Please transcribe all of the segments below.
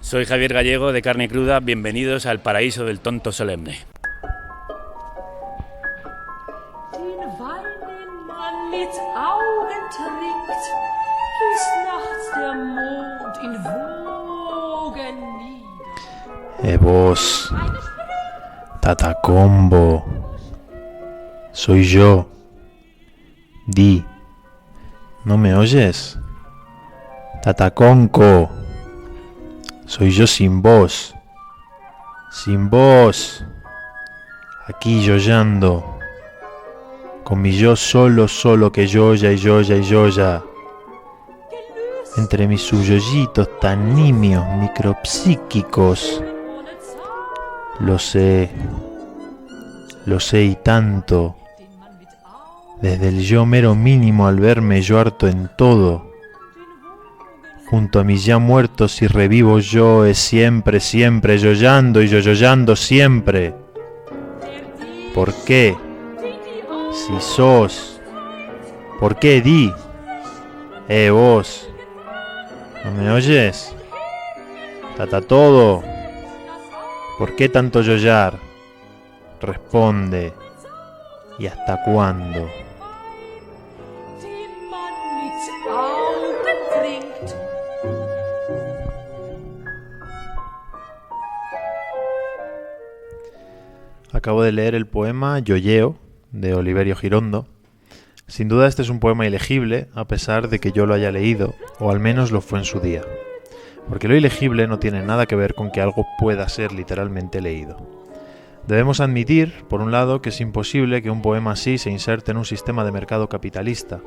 Soy Javier Gallego de Carne Cruda, bienvenidos al paraíso del tonto solemne. Vos, Tatacombo, soy yo. Di, ¿no me oyes? Tataconco, soy yo sin voz, aquí yoyando, con mi yo solo que yoya y yoya y yoya, entre mis suyoyitos tan nimios micropsíquicos. Lo sé y tanto, desde el yo mero mínimo al verme yo harto en todo, junto a mis ya muertos y revivo yo es siempre yoyando y yoyoyando siempre. ¿Por qué? Si sos, ¿por qué di? Vos, ¿no me oyes? Tata todo. ¿Por qué tanto yoyar? Responde. ¿Y hasta cuándo? Acabo de leer el poema Yoyeo, de Oliverio Girondo. Sin duda este es un poema ilegible, a pesar de que yo lo haya leído, o al menos lo fue en su día. Porque lo ilegible no tiene nada que ver con que algo pueda ser literalmente leído. Debemos admitir, por un lado, que es imposible que un poema así se inserte en un sistema de mercado capitalista,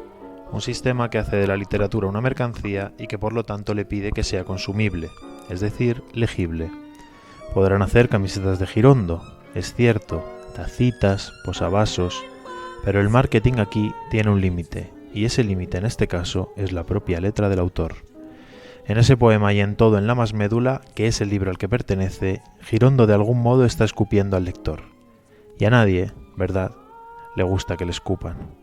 un sistema que hace de la literatura una mercancía y que por lo tanto le pide que sea consumible, es decir, legible. Podrán hacer camisetas de Girondo, es cierto, tacitas, posavasos, pero el marketing aquí tiene un límite, y ese límite en este caso es la propia letra del autor. En ese poema y en todo en la más médula, que es el libro al que pertenece, Girondo de algún modo está escupiendo al lector. Y a nadie, ¿verdad?, le gusta que le escupan.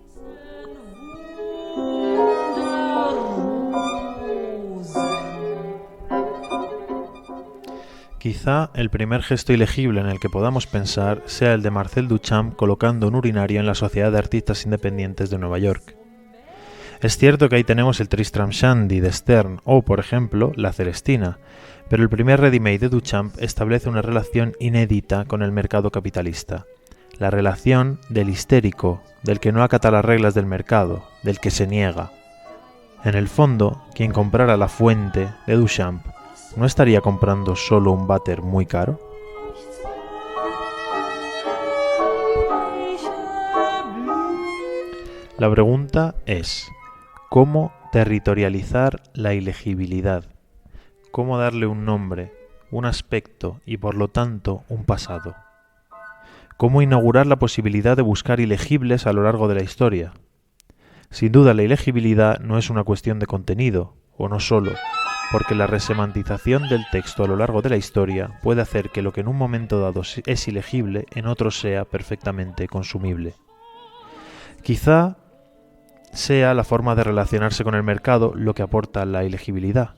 Quizá el primer gesto ilegible en el que podamos pensar sea el de Marcel Duchamp colocando un urinario en la Sociedad de Artistas Independientes de Nueva York. Es cierto que ahí tenemos el Tristram Shandy de Stern o, por ejemplo, la Celestina, pero el primer ready-made de Duchamp establece una relación inédita con el mercado capitalista. La relación del histérico, del que no acata las reglas del mercado, del que se niega. En el fondo, quien comprara La Fuente de Duchamp ¿no estaría comprando solo un váter muy caro? La pregunta es, ¿cómo territorializar la ilegibilidad? ¿Cómo darle un nombre, un aspecto y por lo tanto un pasado? ¿Cómo inaugurar la posibilidad de buscar ilegibles a lo largo de la historia? Sin duda la ilegibilidad no es una cuestión de contenido, o no solo, porque la resemantización del texto a lo largo de la historia puede hacer que lo que en un momento dado es ilegible en otro sea perfectamente consumible. Quizá sea la forma de relacionarse con el mercado lo que aporta la ilegibilidad.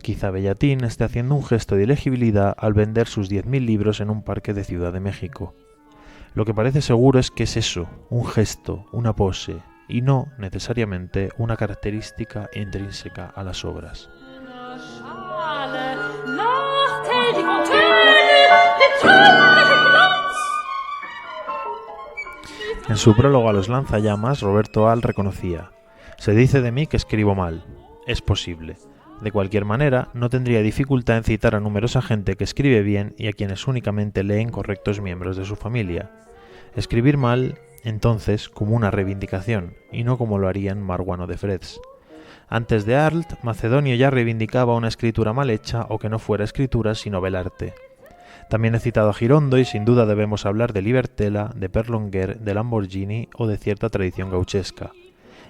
Quizá Bellatín esté haciendo un gesto de ilegibilidad al vender sus 10.000 libros en un parque de Ciudad de México. Lo que parece seguro es que es eso, un gesto, una pose, y no necesariamente una característica intrínseca a las obras. En su prólogo a Los lanzallamas, Roberto Al reconocía: «Se dice de mí que escribo mal. Es posible. De cualquier manera, no tendría dificultad en citar a numerosa gente que escribe bien y a quienes únicamente leen correctos miembros de su familia. Escribir mal, entonces, como una reivindicación, y no como lo harían Marwan o de Freds. Antes de Arlt, Macedonio ya reivindicaba una escritura mal hecha o que no fuera escritura sino velarte. También he citado a Girondo y sin duda debemos hablar de Libertela, de Perlonguer, de Lamborghini o de cierta tradición gauchesca.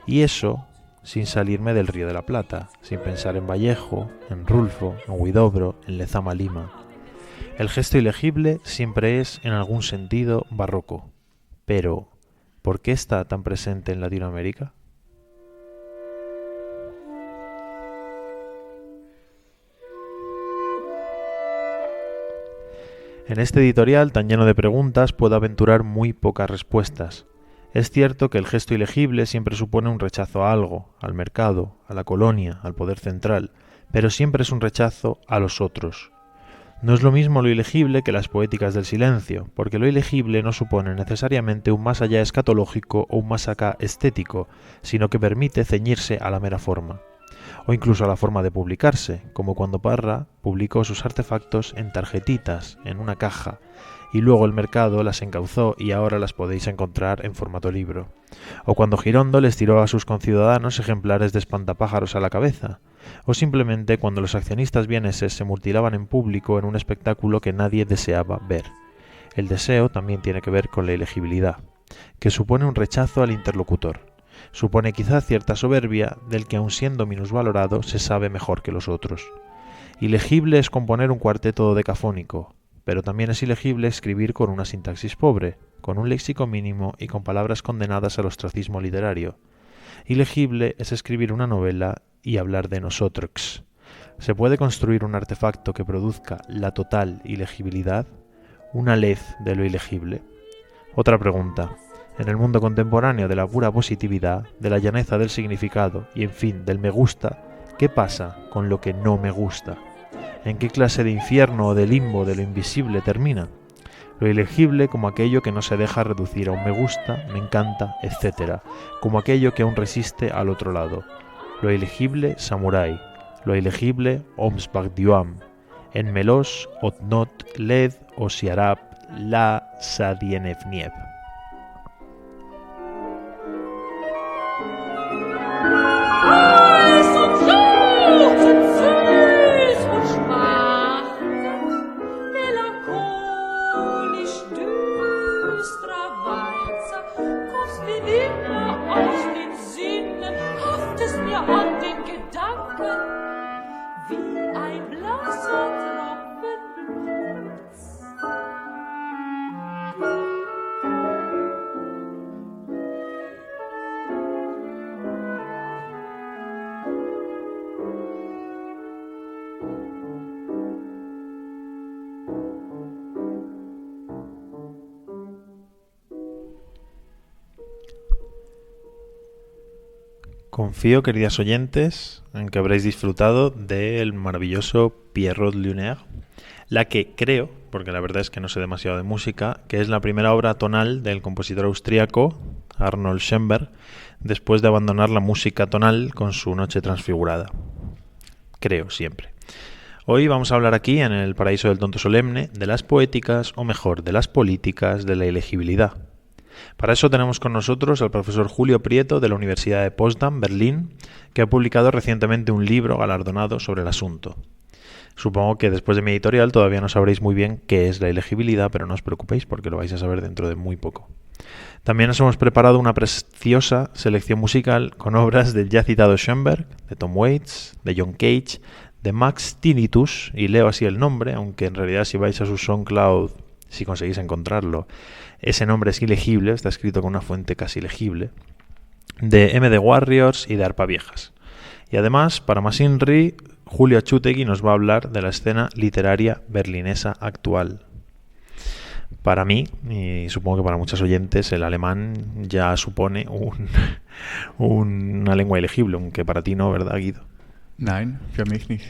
Y eso sin salirme del Río de la Plata, sin pensar en Vallejo, en Rulfo, en Huidobro, en Lezama Lima. El gesto ilegible siempre es, en algún sentido, barroco. Pero, ¿por qué está tan presente en Latinoamérica? En este editorial tan lleno de preguntas puedo aventurar muy pocas respuestas. Es cierto que el gesto ilegible siempre supone un rechazo a algo, al mercado, a la colonia, al poder central, pero siempre es un rechazo a los otros. No es lo mismo lo ilegible que las poéticas del silencio, porque lo ilegible no supone necesariamente un más allá escatológico o un más acá estético, sino que permite ceñirse a la mera forma. O incluso a la forma de publicarse, como cuando Parra publicó sus artefactos en tarjetitas, en una caja, y luego el mercado las encauzó y ahora las podéis encontrar en formato libro. O cuando Girondo les tiró a sus conciudadanos ejemplares de espantapájaros a la cabeza. O simplemente cuando los accionistas vieneses se mutilaban en público en un espectáculo que nadie deseaba ver. El deseo también tiene que ver con la ilegibilidad, que supone un rechazo al interlocutor. Supone quizá cierta soberbia del que aun siendo minusvalorado se sabe mejor que los otros. Ilegible es componer un cuarteto dodecafónico, pero también es ilegible escribir con una sintaxis pobre, con un léxico mínimo y con palabras condenadas al ostracismo literario. Ilegible es escribir una novela y hablar de nosotros. ¿Se puede construir un artefacto que produzca la total ilegibilidad? ¿Una lez de lo ilegible? Otra pregunta. En el mundo contemporáneo de la pura positividad, de la llaneza del significado y, en fin, del me gusta, ¿qué pasa con lo que no me gusta? ¿En qué clase de infierno o de limbo de lo invisible termina? Lo ilegible como aquello que no se deja reducir a un me gusta, me encanta, etc., como aquello que aún resiste al otro lado. Lo ilegible, samurái. Lo ilegible, omsbagdiuam. En melos, otnot, led, osiarab, la sadienevniev. Confío, queridas oyentes, en que habréis disfrutado del maravilloso Pierrot Lunaire, la que creo, porque la verdad es que no sé demasiado de música, que es la primera obra tonal del compositor austríaco Arnold Schoenberg, después de abandonar la música tonal con su Noche Transfigurada. Creo, siempre. Hoy vamos a hablar aquí, en el Paraíso del Tonto Solemne, de las poéticas, o mejor, de las políticas de la ilegibilidad. Para eso tenemos con nosotros al profesor Julio Prieto de la Universidad de Potsdam, Berlín, que ha publicado recientemente un libro galardonado sobre el asunto. Supongo que después de mi editorial todavía no sabréis muy bien qué es la ilegibilidad, pero no os preocupéis porque lo vais a saber dentro de muy poco. También nos hemos preparado una preciosa selección musical con obras del ya citado Schoenberg, de Tom Waits, de John Cage, de Max Tinnitus, y leo así el nombre, aunque en realidad si vais a su SoundCloud, si conseguís encontrarlo, ese nombre es ilegible, está escrito con una fuente casi legible, de MD Warriors y de Arpa Viejas. Y además, para más INRI, Julio Achutegui nos va a hablar de la escena literaria berlinesa actual. Para mí, y supongo que para muchos oyentes, el alemán ya supone una lengua ilegible, aunque para ti no, ¿verdad, Guido? Nein, für mich nicht.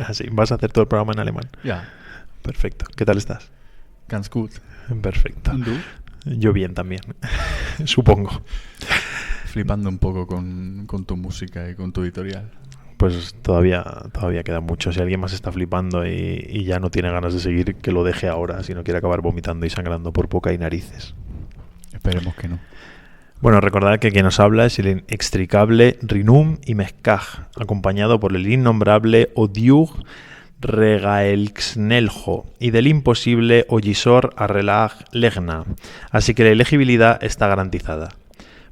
Así, ¿vas a hacer todo el programa en alemán? Ja. Perfecto. ¿Qué tal estás? Ganz gut. Perfecto. ¿Y tú? Yo bien también, supongo. Flipando un poco con tu música y con tu editorial. Pues todavía queda mucho. Si alguien más está flipando y ya no tiene ganas de seguir, que lo deje ahora, si no quiere acabar vomitando y sangrando por boca y narices. Esperemos que no. Bueno, recordad que quien nos habla es el inextricable Rinum y Mezcaj, acompañado por el innombrable Odiur Regaelxneljo y del imposible Ogisor Arrelag Legna, así que la elegibilidad está garantizada.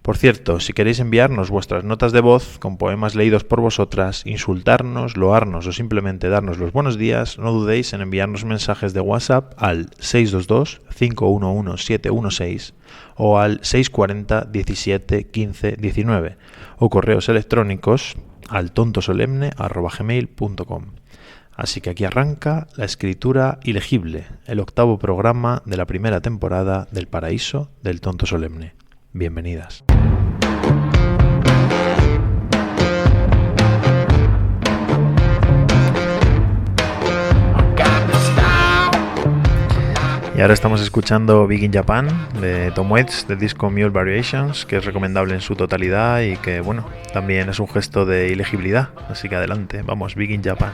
Por cierto, si queréis enviarnos vuestras notas de voz con poemas leídos por vosotras, insultarnos, loarnos o simplemente darnos los buenos días, no dudéis en enviarnos mensajes de WhatsApp al 622-511-716 o al 640 17 15 19 o correos electrónicos al tontosolemne@gmail.com. Así que aquí arranca La escritura ilegible, el 8º programa de la primera temporada del Paraíso del Tonto Solemne. Bienvenidas. Y ahora estamos escuchando Big in Japan de Tom Waits del disco Mule Variations, que es recomendable en su totalidad y que, bueno, también es un gesto de ilegibilidad. Así que adelante, vamos, Big in Japan.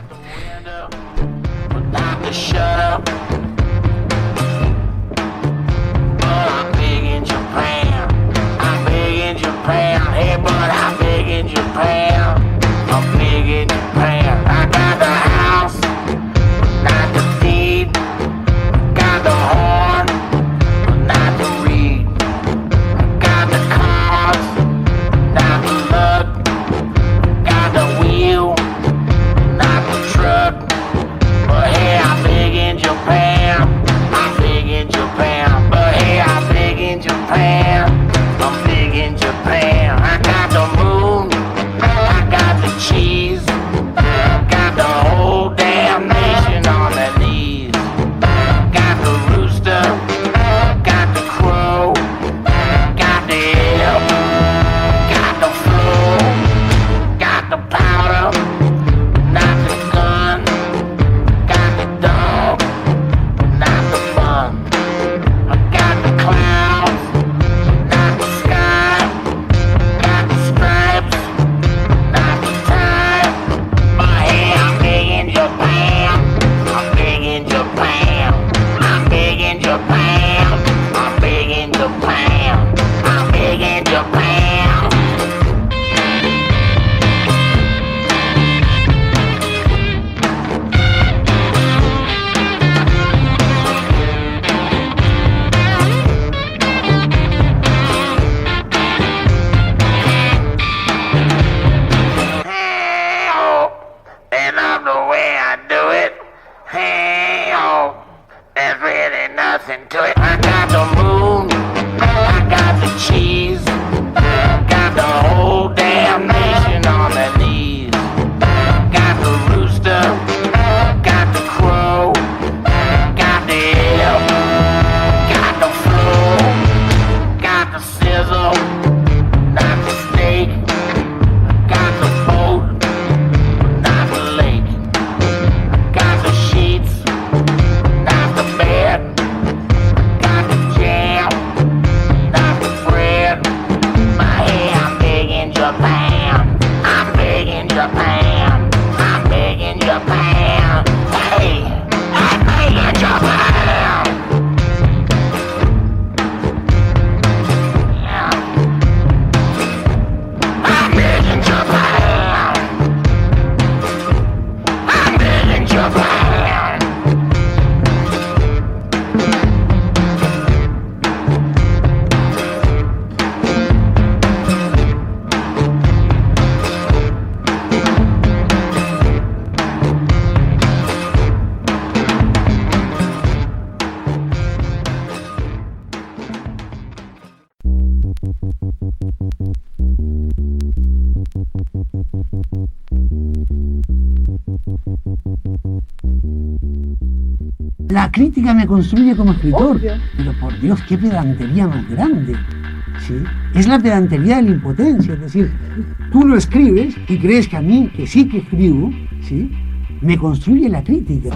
La crítica me construye como escritor, pero por Dios, qué pedantería más grande, ¿sí? Es la pedantería de la impotencia, es decir, tú lo escribes y crees que a mí, que sí que escribo, ¿sí?, me construye la crítica.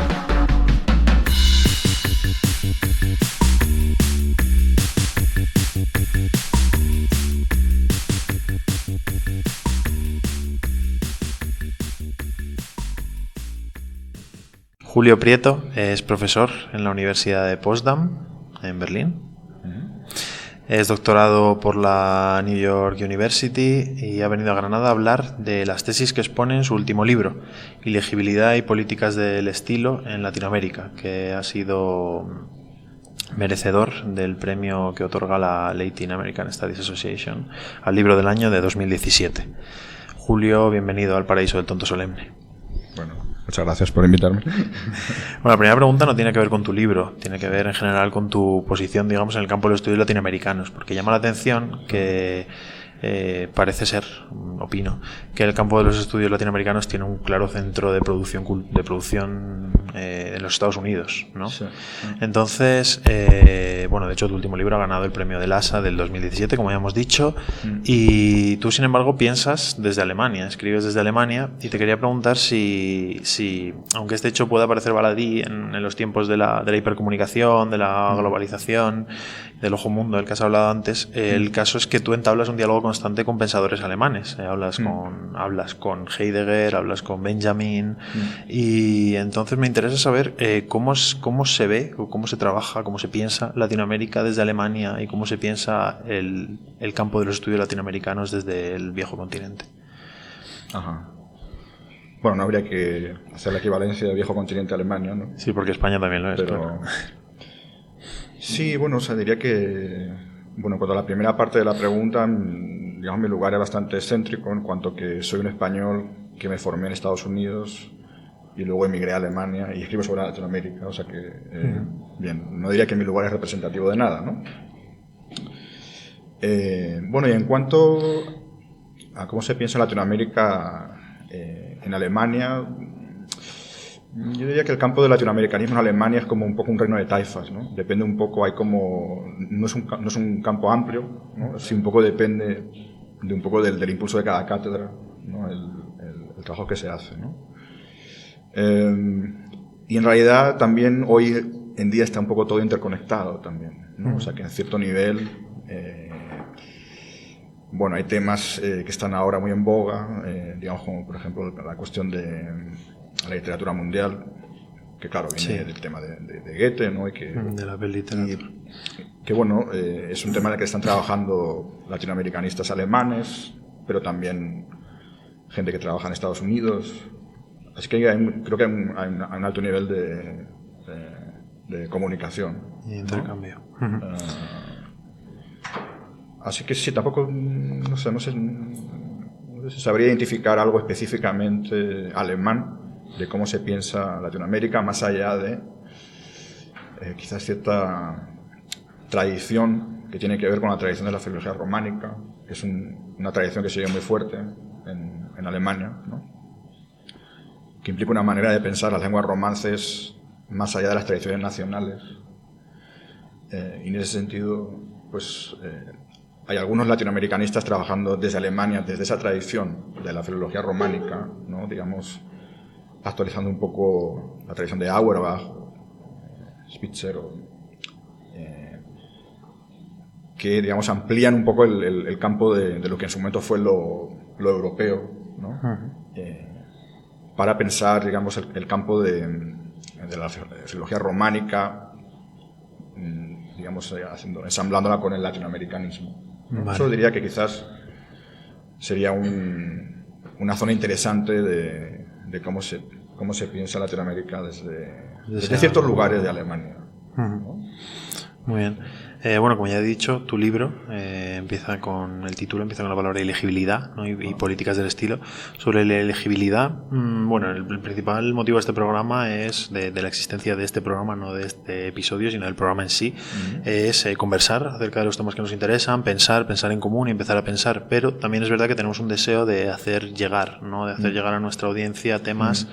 Julio Prieto es profesor en la Universidad de Potsdam, en Berlín. Es doctorado por la New York University y ha venido a Granada a hablar de las tesis que expone en su último libro, Ilegibilidad y políticas del estilo en Latinoamérica, que ha sido merecedor del premio que otorga la Latin American Studies Association al libro del año de 2017. Julio, bienvenido al Paraíso del Tonto Solemne. Bueno, muchas gracias por invitarme. Bueno, la primera pregunta no tiene que ver con tu libro, tiene que ver en general con tu posición, digamos, en el campo de los estudios latinoamericanos, porque llama la atención que parece ser, opino, que el campo de los estudios latinoamericanos tiene un claro centro de producción en los Estados Unidos, ¿no? Sí. Entonces, bueno, de hecho tu último libro ha ganado el premio del ASA del 2017, como ya hemos dicho, y tú, sin embargo, piensas desde Alemania, escribes desde Alemania, y te quería preguntar si aunque este hecho pueda parecer baladí en los tiempos de la hipercomunicación, de la globalización, del ojo mundo del que has hablado antes, el caso es que tú entablas un diálogo constante con pensadores alemanes. Hablas con Heidegger, hablas con Benjamin, y entonces me interesa saber cómo se ve, o cómo se trabaja, cómo se piensa Latinoamérica desde Alemania, y cómo se piensa el campo de los estudios latinoamericanos desde el viejo continente. Ajá. Bueno, no habría que hacer la equivalencia de viejo continente a Alemania, ¿no? Sí, porque España también lo es. Pero claro. sí, bueno, o sea, diría que, bueno, cuando la primera parte de la pregunta, digamos, mi lugar es bastante excéntrico, en cuanto que soy un español que me formé en Estados Unidos y luego emigré a Alemania y escribo sobre Latinoamérica, o sea que, bien, no diría que mi lugar es representativo de nada, ¿no? Bueno, y en cuanto a cómo se piensa en Latinoamérica en Alemania, yo diría que el campo del latinoamericanismo en Alemania es como un poco un reino de taifas, ¿no? Depende un poco, hay como, no es un campo amplio, ¿no? Sí, un poco depende de un poco del impulso de cada cátedra, ¿no? El trabajo que se hace, ¿no? Y en realidad también hoy en día está un poco todo interconectado también, ¿no? O sea que en cierto nivel, bueno, hay temas que están ahora muy en boga, digamos como por ejemplo la cuestión de la literatura mundial, que claro, viene del tema de Goethe, ¿no? Y que, de la literatura. Que bueno, es un tema en el que están trabajando latinoamericanistas alemanes, pero también gente que trabaja en Estados Unidos. Así que creo que hay un alto nivel de comunicación. Y intercambio. ¿No? Así que sí, tampoco, no sé si sabría identificar algo específicamente alemán de cómo se piensa Latinoamérica, más allá de quizás cierta tradición que tiene que ver con la tradición de la filología románica, que es una tradición que sigue muy fuerte en Alemania, ¿no? Que implica una manera de pensar las lenguas romances más allá de las tradiciones nacionales. Y en ese sentido, pues hay algunos latinoamericanistas trabajando desde Alemania, desde esa tradición de la filología románica, ¿no? Digamos, actualizando un poco la tradición de Auerbach, Spitzer, que, digamos, amplían un poco el campo de lo que en su momento fue lo europeo, ¿no? Para pensar, digamos, el campo de la filología románica, digamos, ensamblándola con el latinoamericanismo, ¿no? Vale. Eso diría que quizás sería una zona interesante de cómo se piensa Latinoamérica desde ciertos lugares de Alemania, ¿no? Muy bien. Bueno, como ya he dicho, tu libro empieza con la palabra elegibilidad, ¿no? y políticas del estilo. Sobre la elegibilidad, bueno, el principal motivo de este programa es de la existencia de este programa, no de este episodio, sino del programa en sí, es conversar acerca de los temas que nos interesan, pensar en común y empezar a pensar. Pero también es verdad que tenemos un deseo de hacer llegar, ¿no? De hacer llegar a nuestra audiencia temas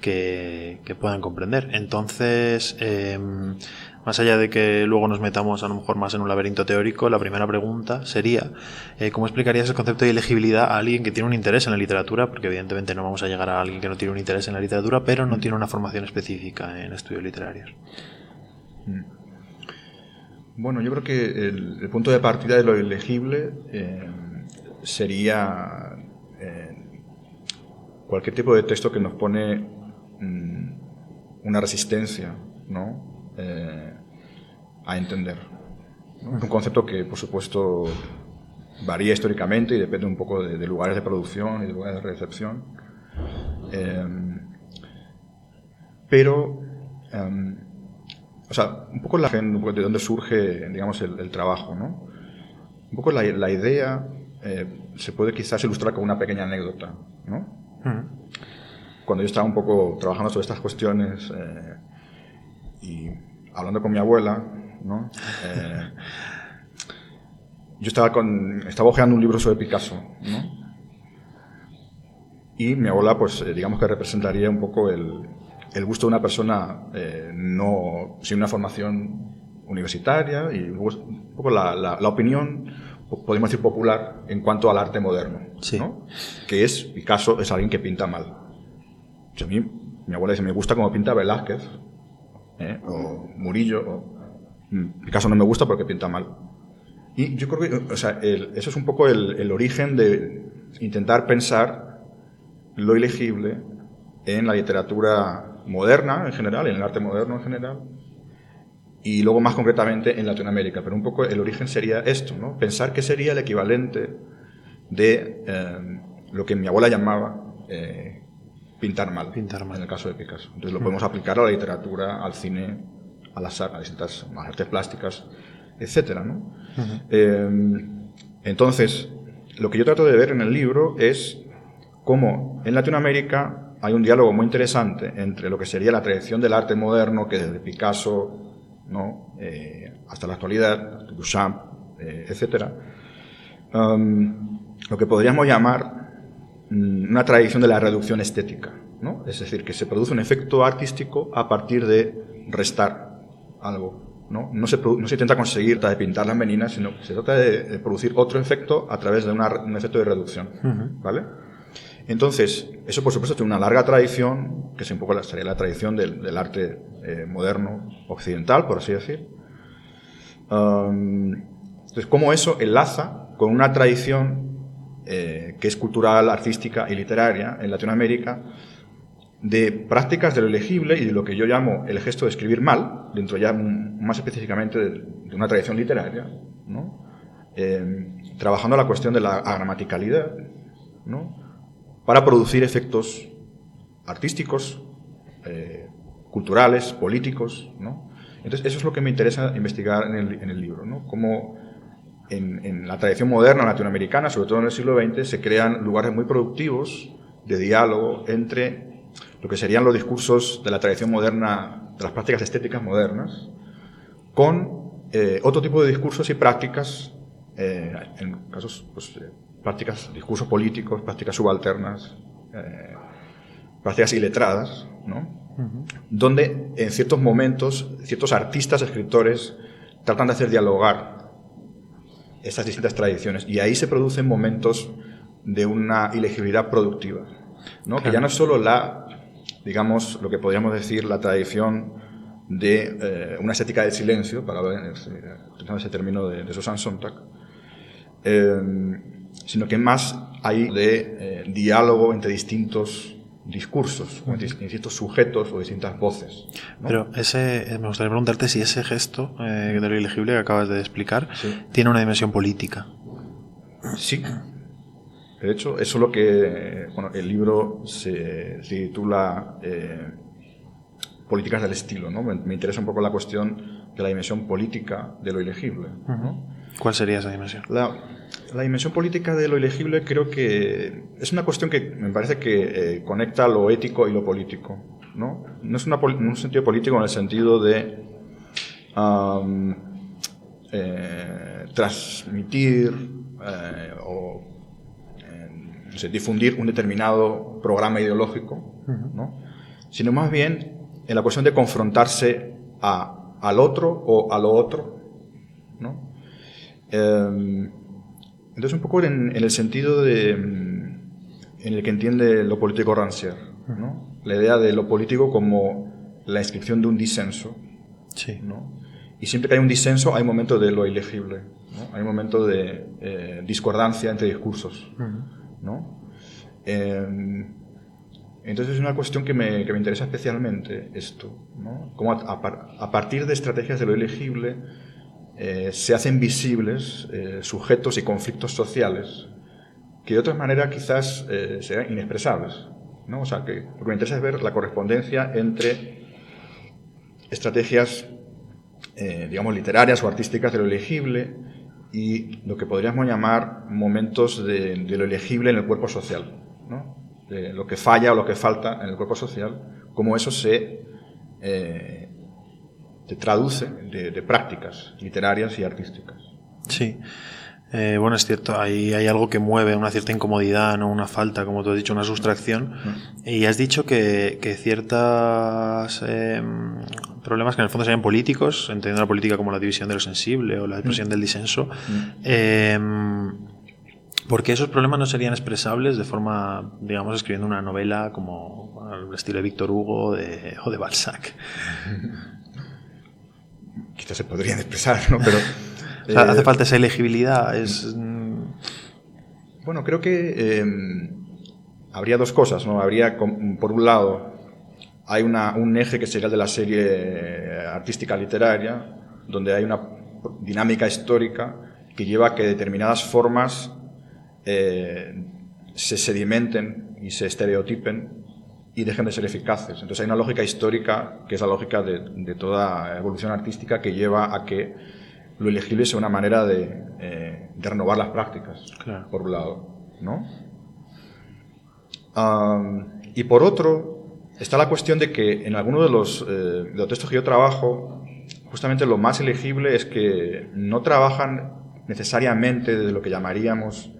que puedan comprender. Entonces, más allá de que luego nos metamos a lo mejor más en un laberinto teórico, la primera pregunta sería ¿cómo explicarías el concepto de elegibilidad a alguien que tiene un interés en la literatura? Porque evidentemente no vamos a llegar a alguien que no tiene un interés en la literatura, pero no tiene una formación específica en estudios literarios. Bueno, yo creo que el punto de partida de lo elegible sería cualquier tipo de texto que nos pone una resistencia, ¿no? A entender, ¿no? Es un concepto que, por supuesto, varía históricamente y depende un poco de lugares de producción y de lugares de recepción. Pero, o sea, un poco de dónde surge, digamos, el trabajo, ¿no? Un poco la idea se puede quizás ilustrar con una pequeña anécdota, ¿no? Cuando yo estaba un poco trabajando sobre estas cuestiones y hablando con mi abuela, ¿no? yo estaba hojeando un libro sobre Picasso, ¿no? Y mi abuela, pues, digamos que representaría un poco el gusto de una persona sin una formación universitaria y un poco la opinión, podemos decir, popular en cuanto al arte moderno, sí. ¿no? Que es, Picasso es alguien que pinta mal. A mí, mi abuela dice, me gusta como pinta Velázquez, o Murillo, Picasso no me gusta porque pinta mal. Y yo creo que, o sea, eso es un poco el origen de intentar pensar lo ilegible en la literatura moderna en general, en el arte moderno en general, y luego más concretamente en Latinoamérica. Pero un poco el origen sería esto, ¿no? Pensar qué sería el equivalente de lo que mi abuela llamaba pintar mal, en el caso de Picasso. Entonces lo podemos aplicar a la literatura, al cine, a las distintas artes plásticas, etcétera, ¿no? Entonces, lo que yo trato de ver en el libro es cómo en Latinoamérica hay un diálogo muy interesante entre lo que sería la tradición del arte moderno, que desde Picasso, ¿no? Hasta la actualidad, Duchamp, etcétera, lo que podríamos llamar una tradición de la reducción estética, ¿no? Es decir, que se produce un efecto artístico a partir de restar algo, ¿no? No se intenta conseguir de pintar las meninas, sino que se trata de producir otro efecto a través de un efecto de reducción, ¿vale? Entonces, eso por supuesto tiene una larga tradición, que es un poco sería la tradición del arte moderno occidental, por así decir. Entonces, cómo eso enlaza con una tradición que es cultural, artística y literaria en Latinoamérica, de prácticas de lo ilegible y de lo que yo llamo el gesto de escribir mal, dentro ya más específicamente de una tradición literaria, ¿no? Trabajando la cuestión de la gramaticalidad, ¿no? Para producir efectos artísticos, culturales, políticos, ¿no? Entonces, eso es lo que me interesa investigar en el libro, ¿no? Cómo en la tradición moderna latinoamericana, sobre todo en el siglo XX, se crean lugares muy productivos de diálogo entre lo que serían los discursos de la tradición moderna, de las prácticas estéticas modernas, con otro tipo de discursos y prácticas, en casos, pues, prácticas, discursos políticos, prácticas subalternas, prácticas iletradas, ¿no? Donde en ciertos momentos ciertos artistas, escritores, tratan de hacer dialogar estas distintas tradiciones, y ahí se producen momentos de una ilegibilidad productiva, ¿no? Claro. Que ya no es solo digamos, lo que podríamos decir, la tradición de una estética del silencio, para utilizar ese término de Susan Sontag, sino que más hay de diálogo entre distintos discursos, entre distintos sujetos o distintas voces, ¿no? Pero me gustaría preguntarte si ese gesto de lo ilegible que acabas de explicar, sí, tiene una dimensión política. Sí. De hecho, eso es lo que... Bueno, el libro se titula Políticas del estilo, ¿no? Me interesa un poco la cuestión de la dimensión política de lo ilegible, ¿no? ¿Cuál sería esa dimensión? La dimensión política de lo ilegible creo que es una cuestión que me parece que conecta lo ético y lo político, ¿no? No es un sentido político en el sentido de transmitir o difundir un determinado programa ideológico, ¿no? Sino más bien en la cuestión de confrontarse al otro o a lo otro, ¿no? Entonces, un poco en el sentido en el que entiende lo político Rancière, ¿no? La idea de lo político como la inscripción de un disenso, sí, ¿no? Y siempre que hay un disenso hay momentos de lo ilegible, ¿no? Hay momentos de discordancia entre discursos, ¿no? Entonces es una cuestión que me interesa especialmente esto, ¿no? Cómo a partir de estrategias de lo ilegible se hacen visibles sujetos y conflictos sociales que de otras maneras quizás sean inexpresables, ¿no? O sea, que lo que me interesa es ver la correspondencia entre estrategias, digamos, literarias o artísticas de lo ilegible y lo que podríamos llamar momentos de lo ilegible en el cuerpo social, ¿no? De lo que falla o lo que falta en el cuerpo social, cómo eso se traduce de prácticas literarias y artísticas. Sí. Bueno, es cierto, hay algo que mueve una cierta incomodidad, ¿no? Una falta, como tú has dicho, una sustracción. Y has dicho que ciertos problemas que en el fondo serían políticos, entendiendo la política como la división de lo sensible o la expresión del disenso, porque esos problemas no serían expresables de forma, digamos, escribiendo una novela como al estilo de Víctor Hugo o de Balzac. Quizás se podrían expresar, ¿no? Pero o sea, hace falta esa elegibilidad. Bueno, creo que habría dos cosas, ¿no? Habría, por un lado, hay un eje que sería el de la serie artística literaria, donde hay una dinámica histórica que lleva a que determinadas formas se sedimenten y se estereotipen y dejen de ser eficaces. Entonces hay una lógica histórica, que es la lógica de toda evolución artística, que lleva a que lo elegible sea una manera de renovar las prácticas, claro, por un lado, ¿no? Y por otro, está la cuestión de que en algunos de los textos que yo trabajo, justamente lo más elegible es que no trabajan necesariamente desde lo que llamaríamos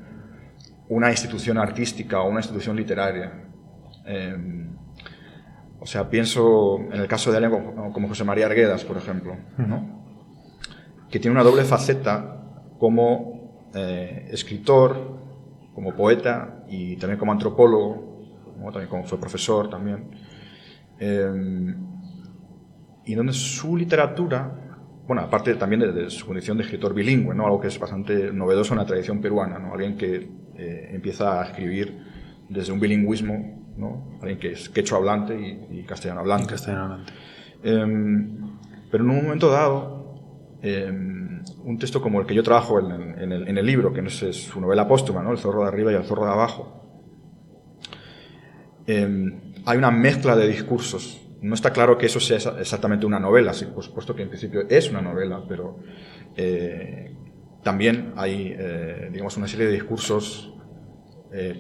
una institución artística o una institución literaria. O sea, pienso en el caso de alguien como José María Arguedas, por ejemplo, ¿no? Que tiene una doble faceta como escritor, como poeta y también como antropólogo, ¿no? También como fue profesor también, y donde su literatura, bueno, aparte también de su condición de escritor bilingüe, ¿no? Algo que es bastante novedoso en la tradición peruana, ¿no? Alguien que empieza a escribir desde un bilingüismo, ¿no? Alguien que es quechua hablante y castellano hablante. Pero en un momento dado, un texto como el que yo trabajo en el libro, que no es su novela póstuma, ¿no? El zorro de arriba y el zorro de abajo, hay una mezcla de discursos. No está claro que eso sea exactamente una novela, sí, por supuesto que en principio es una novela, pero también hay, digamos, una serie de discursos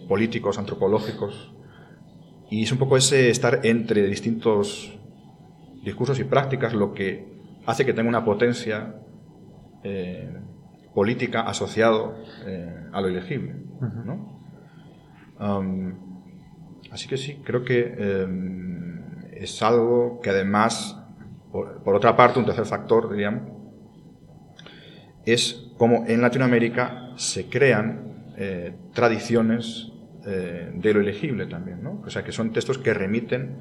políticos, antropológicos, y es un poco ese estar entre distintos discursos y prácticas lo que hace que tenga una potencia política asociado a lo elegible, ¿no? Así que sí, creo que es algo que además, por otra parte, un tercer factor, diríamos, es cómo en Latinoamérica se crean tradiciones de lo elegible también, ¿no? O sea, que son textos que remiten,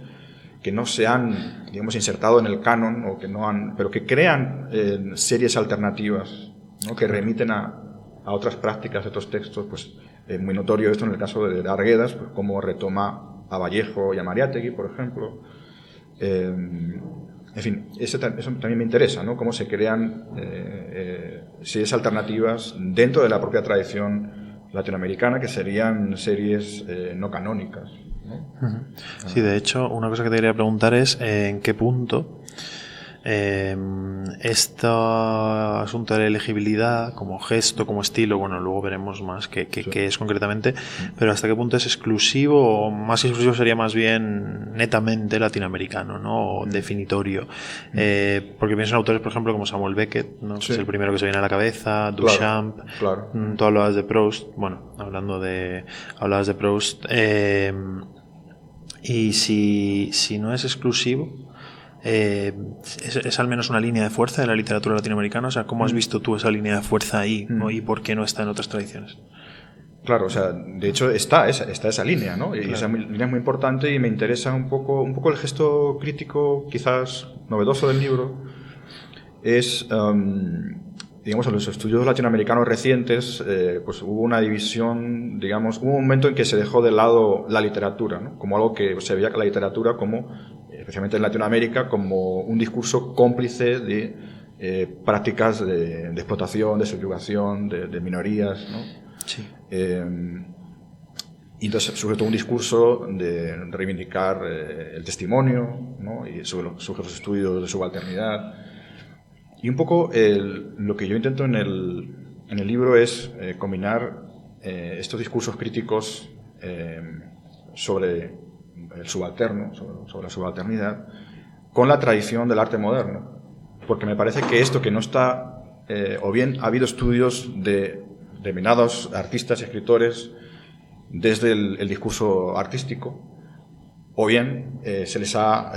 que no se han, digamos, insertado en el canon, o que no han, pero que crean series alternativas, ¿no? Que remiten a otras prácticas de otros textos. Pues muy notorio esto en el caso de Arguedas, pues, cómo retoma a Vallejo y a Mariátegui, por ejemplo. En fin, eso también me interesa, ¿no? Cómo se crean series alternativas dentro de la propia tradición latinoamericana, que serían series no canónicas, ¿no? Sí, de hecho, una cosa que te quería preguntar es en qué punto este asunto de la elegibilidad como gesto, como estilo, bueno, luego veremos más qué es concretamente, pero hasta qué punto es exclusivo, o más exclusivo sería más bien netamente latinoamericano, ¿no? O definitorio. Porque pienso en autores, por ejemplo, como Samuel Beckett, ¿no? Sí. Que es el primero que se viene a la cabeza, Duchamp, claro. Tú hablabas de Proust, bueno, hablabas de Proust, y si no es exclusivo, es al menos una línea de fuerza de la literatura latinoamericana. O sea, ¿cómo has visto tú esa línea de fuerza ahí, ¿no? ¿Y por qué no está en otras tradiciones? Claro, o sea, de hecho está esa línea, ¿no? Y claro, esa línea es muy importante, y me interesa un poco el gesto crítico, quizás novedoso del libro, es, digamos, en los estudios latinoamericanos recientes, pues hubo una división, digamos, hubo un momento en que se dejó de lado la literatura, ¿no? Como algo que se veía que la literatura como, especialmente en Latinoamérica, como un discurso cómplice de prácticas de explotación, de subyugación, de minorías, ¿no? Sí. Y entonces sujeto un discurso de reivindicar el testimonio, ¿no? Y sobre los estudios de subalternidad. Y un poco lo que yo intento en el libro es combinar estos discursos críticos sobre el subalterno, sobre la subalternidad, con la tradición del arte moderno. Porque me parece que esto que no está, o bien ha habido estudios de determinados artistas y escritores desde el discurso artístico, o bien se les ha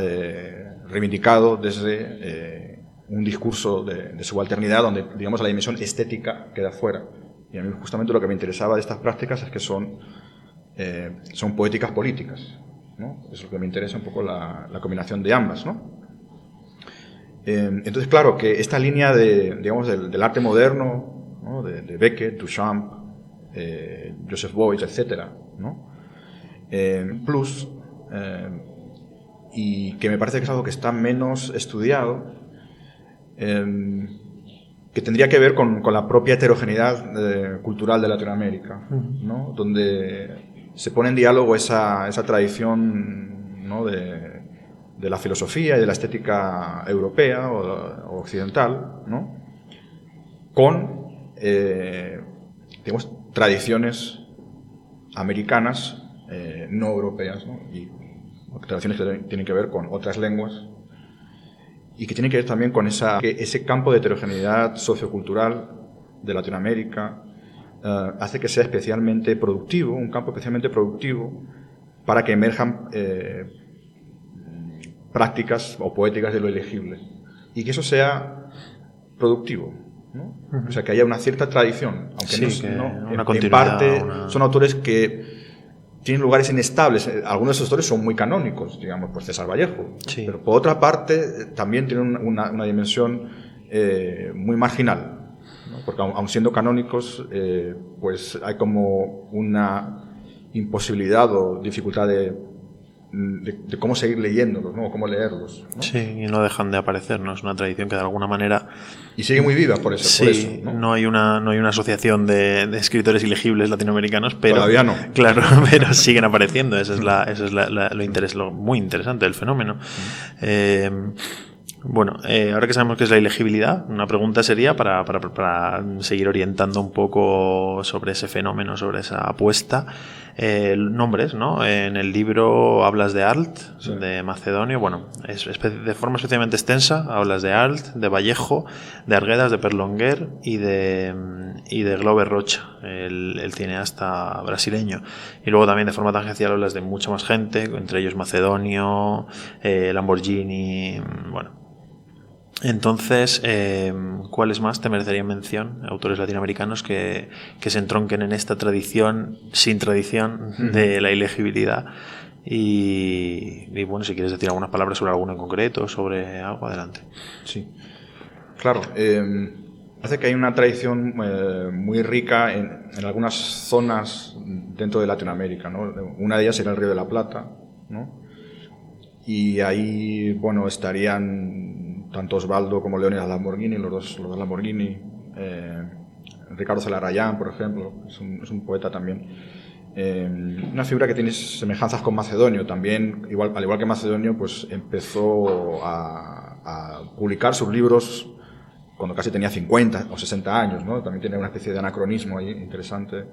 reivindicado desde un discurso de subalternidad donde, digamos, la dimensión estética queda fuera. Y a mí justamente lo que me interesaba de estas prácticas es que son poéticas políticas, ¿no? Es lo que me interesa un poco la combinación de ambas, ¿no? Entonces, claro, que esta línea del arte moderno, ¿no? de Beckett, Duchamp, Joseph Beuys, etcétera, ¿no? Plus, y que me parece que es algo que está menos estudiado, que tendría que ver con la propia heterogeneidad cultural de Latinoamérica, ¿no? Donde se pone en diálogo esa tradición, ¿no? de la filosofía y de la estética europea o occidental, ¿no? Con, digamos, tradiciones americanas no europeas, ¿no? Y tradiciones que tienen que ver con otras lenguas y que tienen que ver también con ese campo de heterogeneidad sociocultural de Latinoamérica hace que sea especialmente productivo, un campo especialmente productivo para que emerjan prácticas o poéticas de lo elegible y que eso sea productivo, ¿no? O sea, que haya una cierta tradición, aunque sí, en parte son autores que tienen lugares inestables. Algunos de esos autores son muy canónicos, digamos, pues César Vallejo, sí. Pero por otra parte también tienen una dimensión muy marginal, ¿no? Porque aun siendo canónicos, pues hay como una imposibilidad o dificultad de cómo seguir leyéndolos, ¿no? O cómo leerlos, ¿no? Sí, y no dejan de aparecer, ¿no? Es una tradición que de alguna manera... Y sigue muy viva por eso. Sí, por eso, ¿no? No hay una asociación de escritores ilegibles latinoamericanos, pero... Todavía no. Claro, pero siguen apareciendo. Eso es lo muy interesante del fenómeno. Bueno, ahora que sabemos qué es la ilegibilidad, una pregunta sería para seguir orientando un poco sobre ese fenómeno, sobre esa apuesta. Nombres, ¿no? En el libro hablas de Arlt, sí. De Macedonio, bueno, de forma especialmente extensa, hablas de Arlt, de Vallejo, de Arguedas, de Perlonguer y de Glover Rocha, el cineasta brasileño. Y luego también de forma tangencial hablas de mucha más gente, entre ellos Macedonio, Lamborghini, bueno. Entonces, ¿cuáles más te merecerían mención? Autores latinoamericanos que se entronquen en esta tradición, sin tradición, de la ilegibilidad. Y bueno, si quieres decir algunas palabras sobre alguno en concreto, sobre algo, adelante. Sí, claro. Hace que hay una tradición muy rica en algunas zonas dentro de Latinoamérica, ¿no? Una de ellas era el Río de la Plata, ¿no? Y ahí, bueno, estarían tanto Osvaldo como Leónidas Lamborghini, los dos Lamborghini, Ricardo Celarayán, por ejemplo, es un poeta también. Una figura que tiene semejanzas con Macedonio también, al igual que Macedonio, pues empezó a publicar sus libros cuando casi tenía 50 o 60 años, ¿no? También tiene una especie de anacronismo ahí interesante.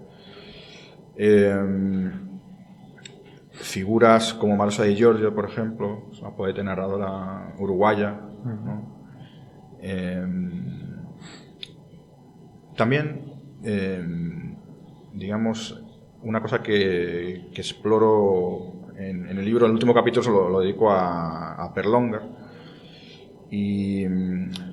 Figuras como Marosa Di Giorgio, por ejemplo, es una poeta y narradora uruguaya, ¿no? También, digamos, una cosa que exploro en el libro, el último capítulo lo dedico a Perlonguer, y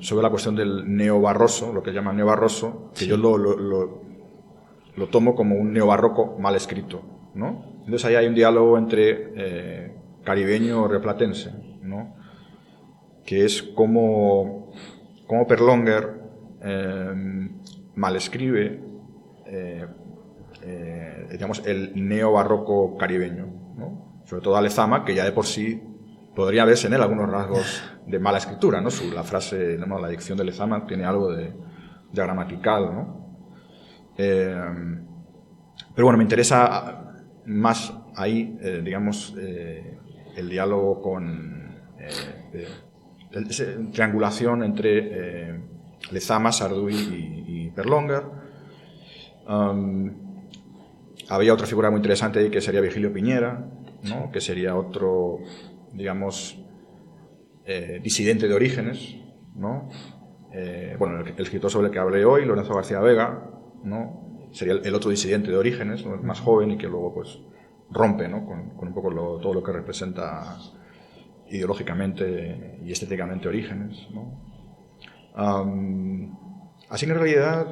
sobre la cuestión del neobarroso, lo que llaman neobarroso, que sí. Yo lo tomo como un neobarroco mal escrito, ¿no? Entonces ahí hay un diálogo entre caribeño o rioplatense, ¿no? Que es como Perlonguer mal escribe digamos, el neobarroco caribeño, ¿no? Sobre todo Lezama, que ya de por sí podría verse en él algunos rasgos de mala escritura, ¿no? La frase, ¿no? La dicción de Lezama tiene algo de gramatical, ¿no? Pero bueno, me interesa más ahí, digamos, el diálogo con esa triangulación entre Lezama, Sarduy y Perlonguer. Había otra figura muy interesante ahí que sería Virgilio Piñera, ¿no? Que sería otro, digamos, disidente de orígenes, ¿no? Bueno, el escritor sobre el que hablé hoy, Lorenzo García Vega, ¿no? sería el otro disidente de Orígenes, ¿no? El más joven y que luego pues rompe, ¿no? con un poco todo lo que representa ideológicamente y estéticamente Orígenes, ¿no? Así que en realidad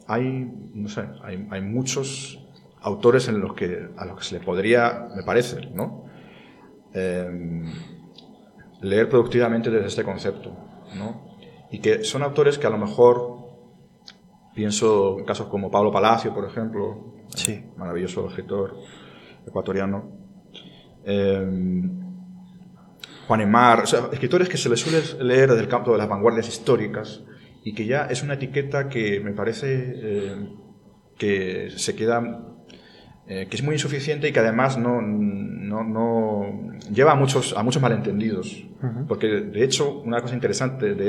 hay muchos autores a los que se le podría, me parece, ¿no? Leer productivamente desde este concepto, ¿no? Y que son autores que a lo mejor, pienso en casos como Pablo Palacio, por ejemplo, Sí. Maravilloso escritor ecuatoriano, Juan Emar, o sea, escritores que se les suele leer desde el campo de las vanguardias históricas y que ya es una etiqueta que me parece que se queda, que es muy insuficiente y que además no lleva a muchos malentendidos. Uh-huh. Porque de hecho una cosa interesante de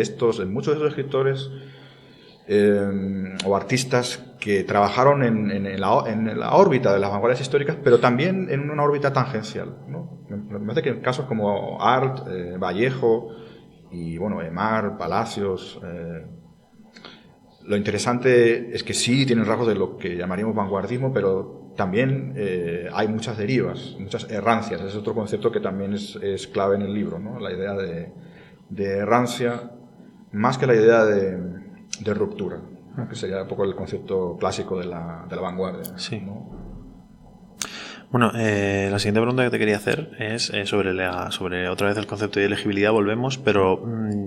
muchos de estos escritores o artistas que trabajaron en la órbita de las vanguardias históricas, pero también en una órbita tangencial, ¿no? Me parece que en casos como Art, Vallejo y bueno, Emar, Palacios, lo interesante es que sí tienen rasgos de lo que llamaríamos vanguardismo, pero también hay muchas derivas, muchas errancias. Ese es otro concepto que también es clave en el libro, ¿no? La idea de errancia, más que la idea de ruptura, ¿no? Que sería un poco el concepto clásico de la vanguardia. Sí. ¿no? Bueno, la siguiente pregunta que te quería hacer es sobre otra vez el concepto de elegibilidad. Volvemos, pero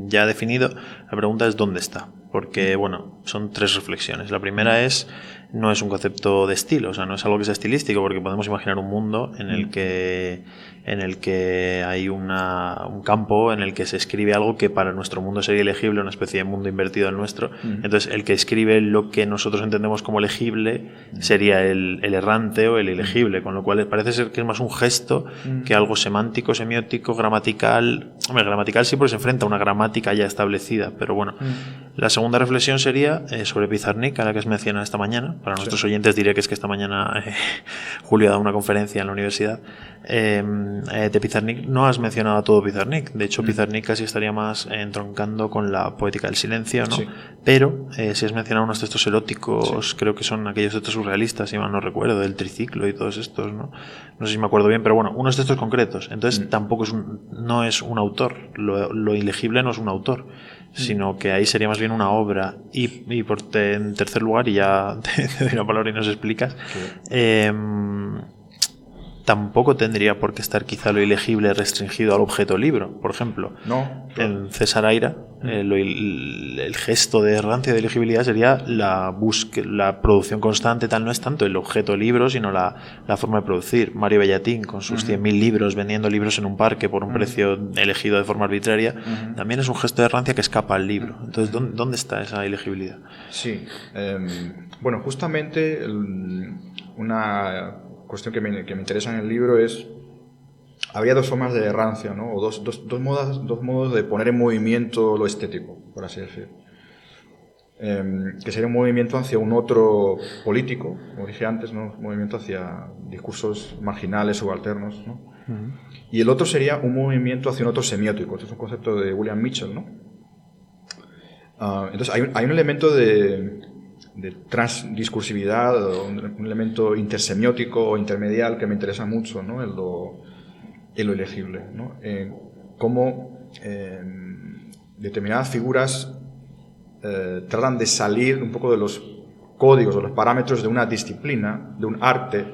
ya definido, la pregunta es ¿dónde está? Porque, bueno, son 3 reflexiones. La primera no es un concepto de estilo, o sea, no es algo que sea estilístico, porque podemos imaginar un mundo en el que hay un campo en el que se escribe algo que para nuestro mundo sería elegible, una especie de mundo invertido al nuestro. Entonces, el que escribe lo que nosotros entendemos como legible sería el errante o el ilegible, con lo cual parece ser que es más un gesto que algo semántico, semiótico, gramatical. Hombre, gramatical sí, porque se enfrenta a una gramática ya establecida, pero bueno. La segunda reflexión sería sobre Pizarnik, a la que has mencionado esta mañana. Para nuestros oyentes diré que es que esta mañana Julio ha dado una conferencia en la universidad de Pizarnik. No has mencionado a todo Pizarnik. De hecho, Pizarnik casi estaría más entroncando con la poética del silencio, ¿no? Sí. Pero si has mencionado unos textos eróticos, creo que son aquellos textos surrealistas, si mal no recuerdo, del triciclo y todos estos, ¿no? No sé si me acuerdo bien, pero bueno, unos textos concretos. Entonces tampoco no es un autor. Lo ilegible no es un autor, sino que ahí sería más bien una obra. Y en tercer lugar, y ya te doy la palabra y nos explicas, tampoco tendría por qué estar quizá lo ilegible restringido al objeto libro, por ejemplo. No, claro. En César Aira, el gesto de errancia de elegibilidad sería la producción constante, tal no es tanto el objeto libro, sino la forma de producir. Mario Bellatín, con sus 100.000 libros, vendiendo libros en un parque por un precio elegido de forma arbitraria, también es un gesto de errancia que escapa al libro. Entonces, ¿dónde está esa elegibilidad? Sí. Bueno, justamente una cuestión que me interesa en el libro es, habría 2 formas de errancia, ¿no? O dos modos de poner en movimiento lo estético, por así decir. Que sería un movimiento hacia un otro político, como dije antes, ¿no? Un movimiento hacia discursos marginales, subalternos, ¿no? Y el otro sería un movimiento hacia un otro semiótico. Este es un concepto de William Mitchell, ¿no? Entonces hay un elemento de transdiscursividad, un elemento intersemiótico o intermedial que me interesa mucho, ¿no? En lo elegible, ¿no? Cómo determinadas figuras tratan de salir un poco de los códigos o los parámetros de una disciplina, de un arte,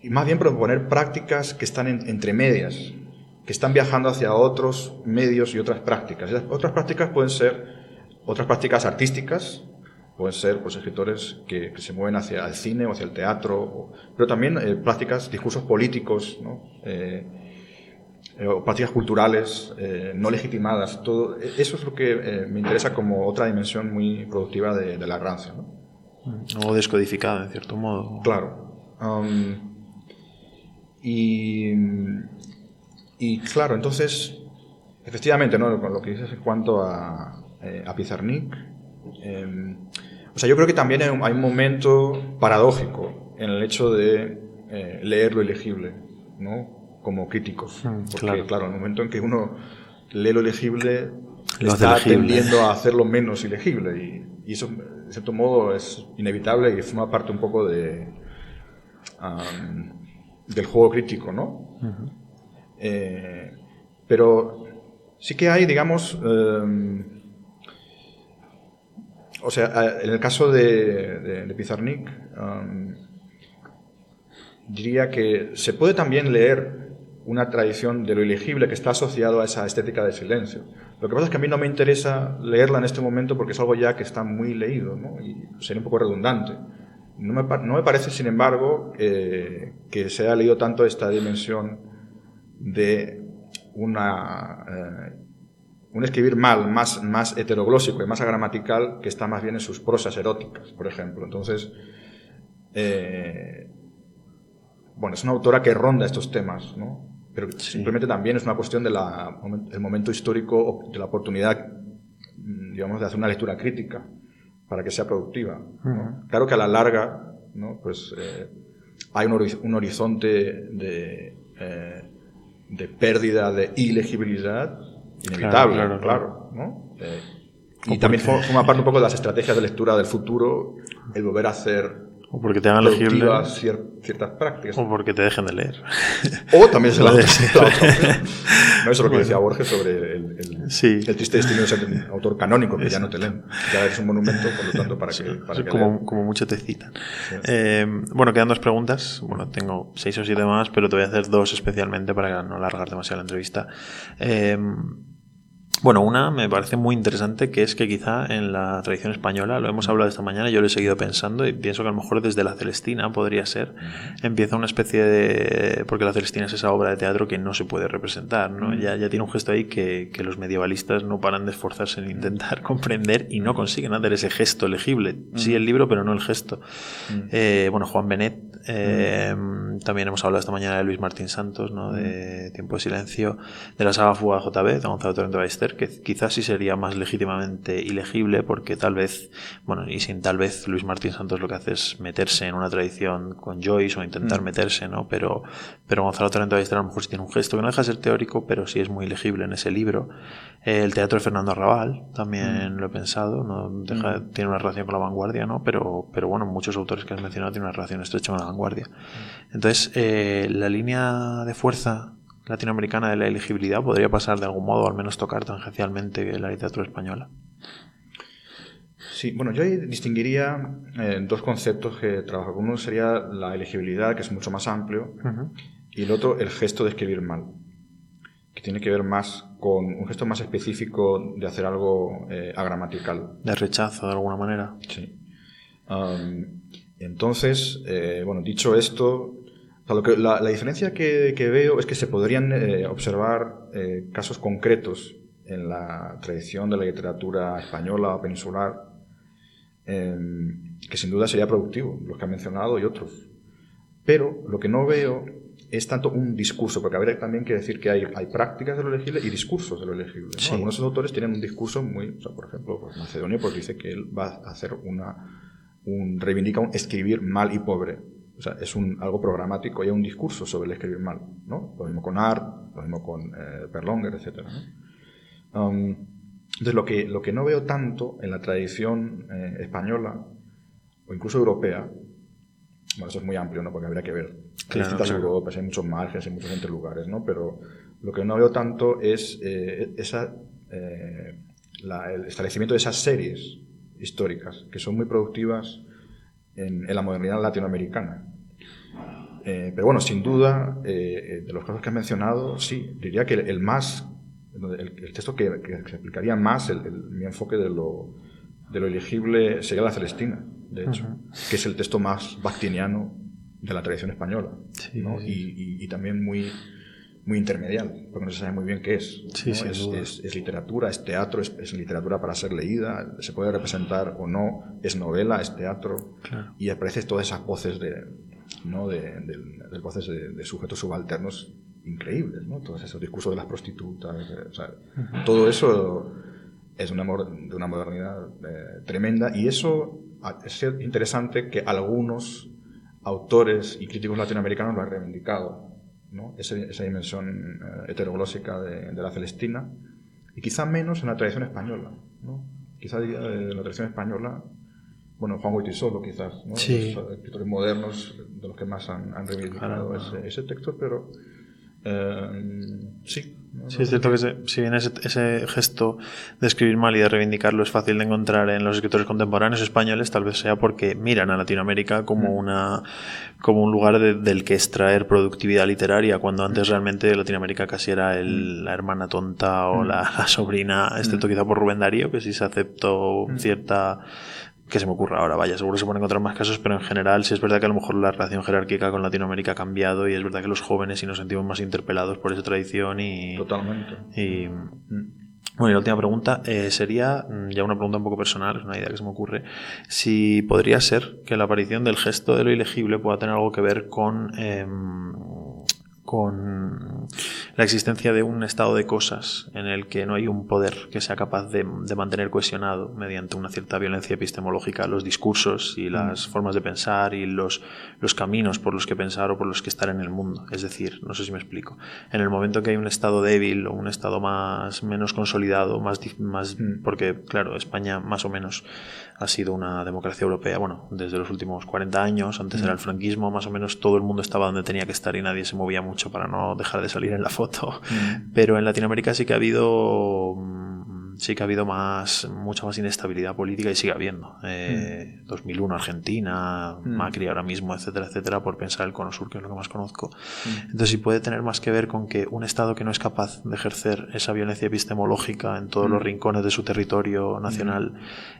y más bien proponer prácticas que están entre medias, que están viajando hacia otros medios y otras prácticas. Esas otras prácticas pueden ser otras prácticas artísticas, pueden ser pues, escritores que se mueven hacia el cine o hacia el teatro, pero también discursos políticos, ¿no? O prácticas culturales no legitimadas. Todo eso es lo que me interesa como otra dimensión muy productiva de la errancia, ¿no? O descodificada, en cierto modo. Claro. Y claro, entonces, efectivamente, ¿no? Con lo que dices en cuanto a Pizarnik, o sea, yo creo que también hay un momento paradójico en el hecho de leer lo ilegible, ¿no? Como críticos. Porque, claro, en el momento en que uno lee lo ilegible, está tendiendo a hacerlo menos ilegible. Y eso de cierto modo es inevitable y forma parte un poco del juego crítico, ¿no? Pero sí que hay, digamos, o sea, en el caso de Pizarnik, diría que se puede también leer una tradición de lo ilegible que está asociado a esa estética de silencio. Lo que pasa es que a mí no me interesa leerla en este momento porque es algo ya que está muy leído, ¿no? Y sería un poco redundante. No me parece, sin embargo, que se haya leído tanto esta dimensión de un escribir mal, más heteroglósico y más agramatical, que está más bien en sus prosas eróticas, por ejemplo. Entonces, bueno, es una autora que ronda estos temas, ¿no? Pero simplemente también es una cuestión del momento histórico, de la oportunidad, digamos, de hacer una lectura crítica para que sea productiva, ¿no? Claro que a la larga, ¿no? Pues hay un horizonte de pérdida de ilegibilidad inevitable, claro, ¿no? Y también forma parte un poco de las estrategias de lectura del futuro el volver a hacer o porque te hagan legible ciertas prácticas. O porque te dejen de leer. O también es la otra opción. No, eso es lo que decía Borges sobre el triste destino de ser un autor canónico, que ya no te leen. Ya eres un monumento, por lo tanto, para que como mucho te citan. Sí. Bueno, quedan 2 preguntas. Bueno, tengo 6 o 7 más, pero te voy a hacer 2 especialmente para no alargar demasiado la entrevista. Bueno, una me parece muy interesante, que es que quizá en la tradición española, lo hemos hablado esta mañana, yo lo he seguido pensando y pienso que a lo mejor desde la Celestina podría ser, empieza una especie de... porque la Celestina es esa obra de teatro que no se puede representar, ¿no? Ya tiene un gesto ahí que los medievalistas no paran de esforzarse en intentar comprender y no consiguen hacer ese gesto legible. Sí el libro, pero no el gesto. Bueno, Juan Benet, también hemos hablado esta mañana de Luis Martín Santos, ¿no? De Tiempo de Silencio, de la saga Fuga de JB, de Gonzalo Torrente Ballester, que quizás sí sería más legítimamente ilegible, porque tal vez, bueno, y sin tal vez, Luis Martín Santos lo que hace es meterse en una tradición con Joyce o intentar meterse, ¿no? Pero Gonzalo Torrente Ballester a lo mejor sí tiene un gesto que no deja de ser teórico, pero sí es muy legible en ese libro. El teatro de Fernando Arrabal también lo he pensado, no tiene una relación con la vanguardia, ¿no? Pero bueno, muchos autores que has mencionado tienen una relación estrecha con la vanguardia. Entonces, la línea de fuerza latinoamericana de la elegibilidad podría pasar de algún modo, o al menos tocar tangencialmente la literatura española. Sí, bueno, yo ahí distinguiría 2 conceptos que trabajo. Uno sería la elegibilidad, que es mucho más amplio, y el otro, el gesto de escribir mal, que tiene que ver más con un gesto más específico de hacer algo agramatical. De rechazo, de alguna manera. Sí. Entonces, bueno, dicho esto, o sea, la diferencia que veo es que se podrían observar casos concretos en la tradición de la literatura española o peninsular, que sin duda sería productivo, los que han mencionado y otros. Pero lo que no veo es tanto un discurso, porque habría también que decir que hay prácticas de lo legible y discursos de lo legible, ¿no? Sí. Algunos de los autores tienen un discurso muy... O sea, por ejemplo, pues Macedonio pues dice que él va a hacer reivindica un escribir mal y pobre. O sea, es algo programático y hay un discurso sobre el escribir mal, ¿no? Lo mismo con Art, lo mismo con Perlonger, etc., ¿no? Entonces, lo que no veo tanto en la tradición española o incluso europea, bueno, eso es muy amplio, ¿no? Porque habría que ver distintas Europas, hay muchos márgenes, hay muchos interlugares, ¿no? Pero lo que no veo tanto es el establecimiento de esas series históricas, que son muy productivas en la modernidad latinoamericana. Pero bueno, sin duda, de los casos que has mencionado, sí, diría que el texto que explicaría más mi enfoque de lo elegible sería la Celestina, de hecho, que es el texto más bakhtiniano de la tradición española, sí, ¿no? Y también muy intermedial, porque no se sabe muy bien qué es, sí, ¿no? Es literatura, es teatro, es literatura para ser leída, se puede representar o no, es novela, es teatro, y aparecen todas esas voces de voces de sujetos subalternos increíbles, ¿no? Todos esos discursos de las prostitutas, o sea, todo eso es de una modernidad tremenda, y eso es interesante que algunos autores y críticos latinoamericanos lo han reivindicado, ¿no? Esa dimensión heteroglósica de la Celestina, y quizá menos en la tradición española, ¿no? Quizá en la tradición española bueno, Juan Goytisolo quizás, ¿no? Sí. Los escritores modernos de los que más han reivindicado ese texto, pero sí. ¿no? Sí, es cierto que si bien ese gesto de escribir mal y de reivindicarlo es fácil de encontrar en los escritores contemporáneos españoles, tal vez sea porque miran a Latinoamérica como un lugar del que extraer productividad literaria, cuando antes realmente Latinoamérica casi era la hermana tonta o la sobrina, excepto quizá por Rubén Darío, que sí se aceptó cierta... que se me ocurra ahora, vaya, seguro se pueden encontrar más casos, pero en general sí es verdad que a lo mejor la relación jerárquica con Latinoamérica ha cambiado y es verdad que los jóvenes sí nos sentimos más interpelados por esa tradición y... Totalmente. Bueno, y la última pregunta sería, ya una pregunta un poco personal, es una idea que se me ocurre, si podría ser que la aparición del gesto de lo ilegible pueda tener algo que ver con la existencia de un estado de cosas en el que no hay un poder que sea capaz de mantener cohesionado mediante una cierta violencia epistemológica los discursos y las formas de pensar y los caminos por los que pensar o por los que estar en el mundo. Es decir, no sé si me explico. En el momento que hay un estado débil o un estado menos consolidado, porque claro, España más o menos ha sido una democracia europea, bueno, desde los últimos 40 años, antes era el franquismo, más o menos todo el mundo estaba donde tenía que estar y nadie se movía mucho para no dejar de salir en la foto. Pero en Latinoamérica sí que ha habido mucha más inestabilidad política y sigue habiendo. 2001 Argentina, Macri ahora mismo, etcétera, etcétera, por pensar el Cono Sur, que es lo que más conozco. Entonces sí puede tener más que ver con que un Estado que no es capaz de ejercer esa violencia epistemológica en todos los rincones de su territorio nacional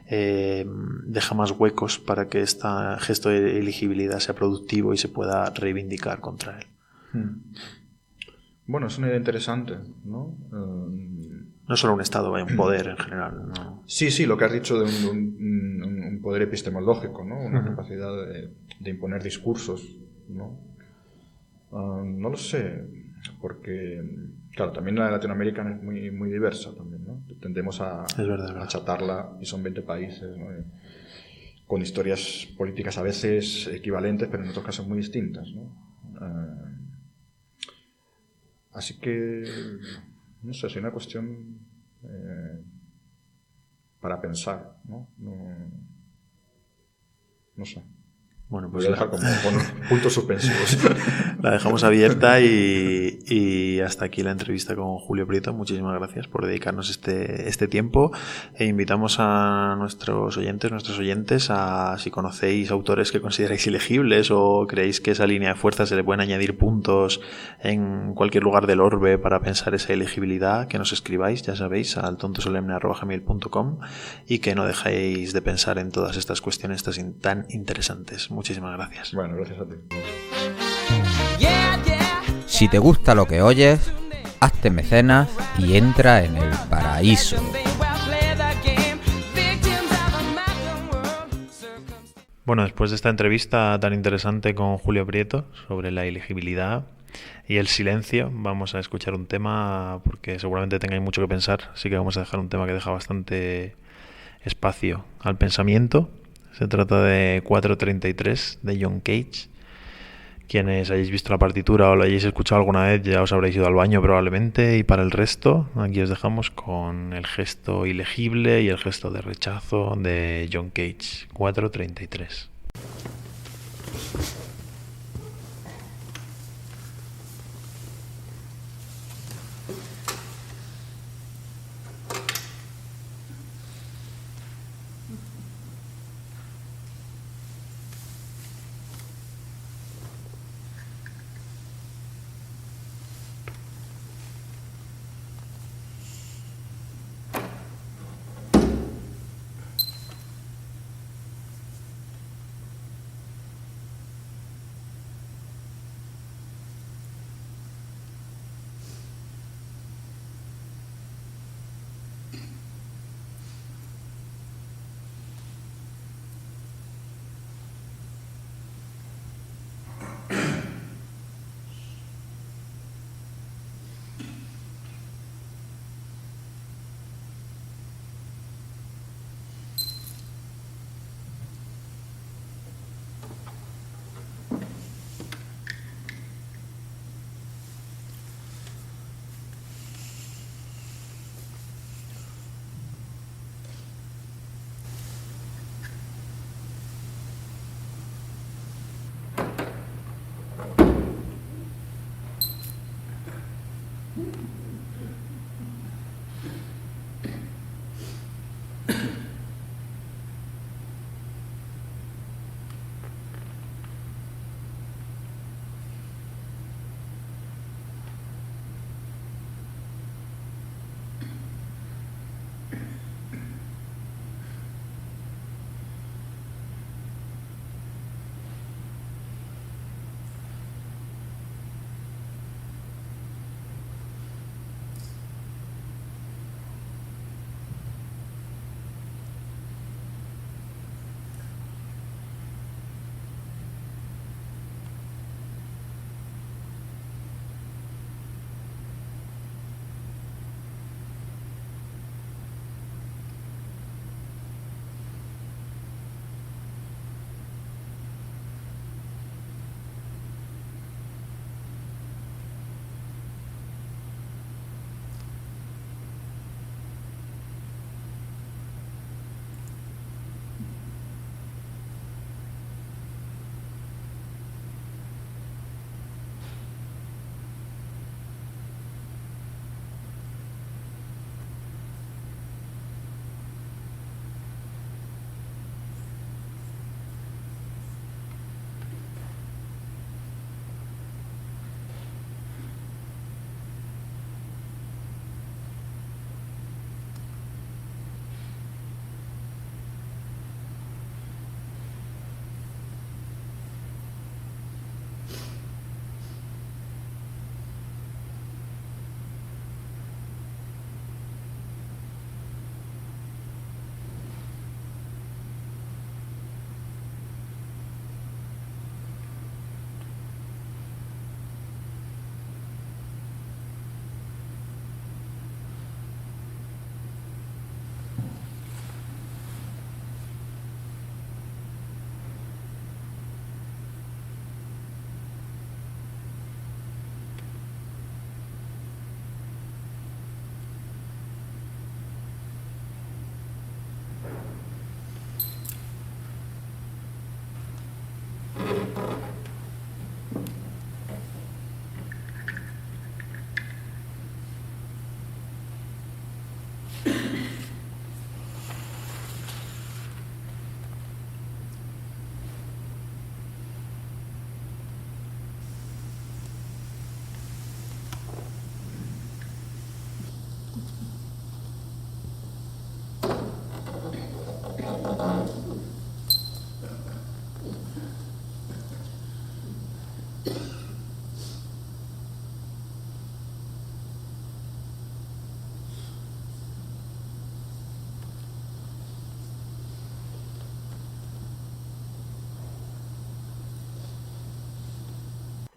deja más huecos para que este gesto de elegibilidad sea productivo y se pueda reivindicar contra él. Bueno, es una idea interesante, ¿no? No solo un Estado, hay un poder en general, ¿no? Sí, lo que has dicho de un poder epistemológico, ¿no? Una capacidad de imponer discursos, ¿no? No lo sé, porque, claro, también la latinoamericana es muy, muy diversa también, ¿no? Tendemos a achatarla y son 20 países, ¿no? Con historias políticas a veces equivalentes, pero en otros casos muy distintas, ¿no? Así que, no sé, es una cuestión para pensar, ¿no? No sé. Bueno, pues voy a dejar como puntos suspensivos. La dejamos abierta y hasta aquí la entrevista con Julio Prieto. Muchísimas gracias por dedicarnos este tiempo e invitamos a nuestros oyentes a, si conocéis autores que consideráis ilegibles o creéis que esa línea de fuerza se le pueden añadir puntos en cualquier lugar del orbe para pensar esa elegibilidad, que nos escribáis, ya sabéis, al tontosolemne@gmail.com y que no dejéis de pensar en todas estas cuestiones tan interesantes. Muchísimas gracias. Bueno, gracias a ti. Si te gusta lo que oyes, hazte mecenas y entra en el paraíso. Bueno, después de esta entrevista tan interesante con Julio Prieto sobre la ilegibilidad y el silencio, vamos a escuchar un tema porque seguramente tengáis mucho que pensar, así que vamos a dejar un tema que deja bastante espacio al pensamiento. Se trata de 433 de John Cage. Quienes hayáis visto la partitura o lo hayáis escuchado alguna vez ya os habréis ido al baño probablemente, y para el resto aquí os dejamos con el gesto ilegible y el gesto de rechazo de John Cage, 433.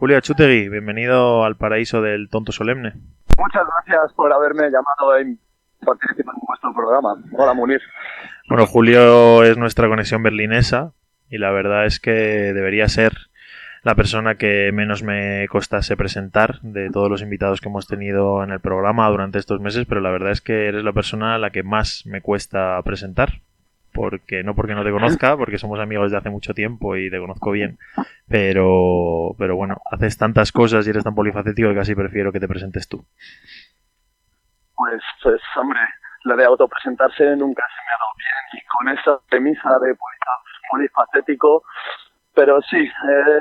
Julio Achutegui, bienvenido al paraíso del tonto solemne. Muchas gracias por haberme llamado en participar en vuestro programa. Hola, Munir. Bueno, Julio es nuestra conexión berlinesa y la verdad es que debería ser la persona que menos me costase presentar de todos los invitados que hemos tenido en el programa durante estos meses, pero la verdad es que eres la persona a la que más me cuesta presentar. Porque no te conozca, porque somos amigos de hace mucho tiempo y te conozco bien, pero bueno, haces tantas cosas y eres tan polifacético que casi prefiero que te presentes tú. Pues hombre, la de autopresentarse nunca se me ha dado bien y con esa premisa de polifacético, pero sí, soy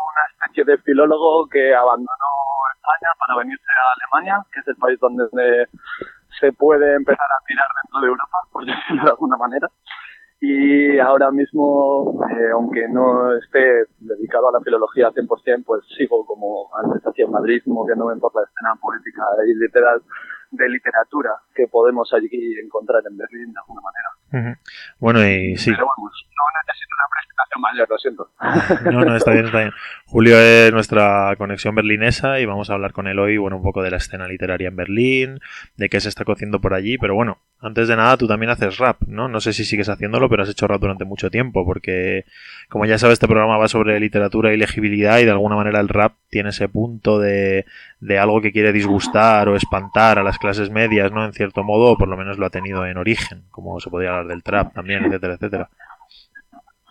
una especie de filólogo que abandonó España para venirse a Alemania, que es el país donde se puede empezar a tirar dentro de Europa, por decirlo de alguna manera. Y ahora mismo, aunque no esté dedicado a la filología 100%, pues sigo como antes hacía en Madrid, moviéndome por la escena política y literal de literatura que podemos allí encontrar en Berlín de alguna manera. Uh-huh. Bueno, y sí. Pero vamos, no necesito una presentación mayor, lo siento. No, está bien, está bien. Julio es nuestra conexión berlinesa y vamos a hablar con él hoy, bueno, un poco de la escena literaria en Berlín, de qué se está cociendo por allí, pero bueno, antes de nada tú también haces rap, ¿no? No sé si sigues haciéndolo, pero has hecho rap durante mucho tiempo, porque como ya sabes, este programa va sobre literatura y legibilidad y de alguna manera el rap tiene ese punto de algo que quiere disgustar o espantar a las clases medias, ¿no? En cierto modo, o por lo menos lo ha tenido en origen, como se podría hablar del trap también, etcétera, etcétera.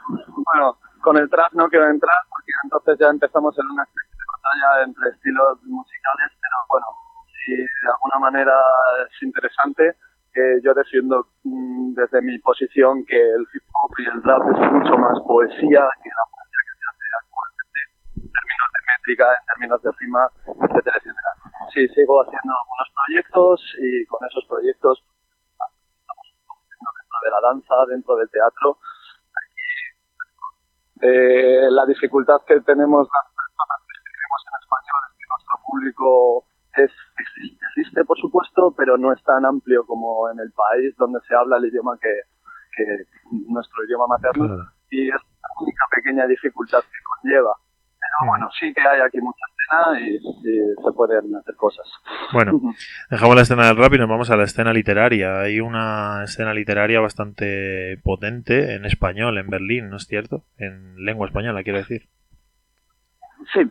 Bueno, con el trap no quiero entrar porque entonces ya empezamos en una especie de batalla entre estilos musicales, pero pero bueno, si de alguna manera es interesante, yo defiendo desde mi posición que el hip hop y el rap es mucho más poesía que la poesía que se hace actualmente en términos de métrica, en términos de rima, etcétera, etcétera. Sí, sigo haciendo algunos proyectos y con esos proyectos estamos dentro de la danza, dentro del teatro. La dificultad que tenemos las personas que escribimos en español es que nuestro público existe, por supuesto, pero no es tan amplio como en el país donde se habla el idioma que nuestro idioma materno, claro. Y es la única pequeña dificultad que conlleva. Pero bueno, sí que hay aquí mucha escena y se pueden hacer cosas. Bueno, dejamos la escena del rap y nos vamos a la escena literaria. Hay una escena literaria bastante potente en español, en Berlín, ¿no es cierto? En lengua española, quiero decir. Sí,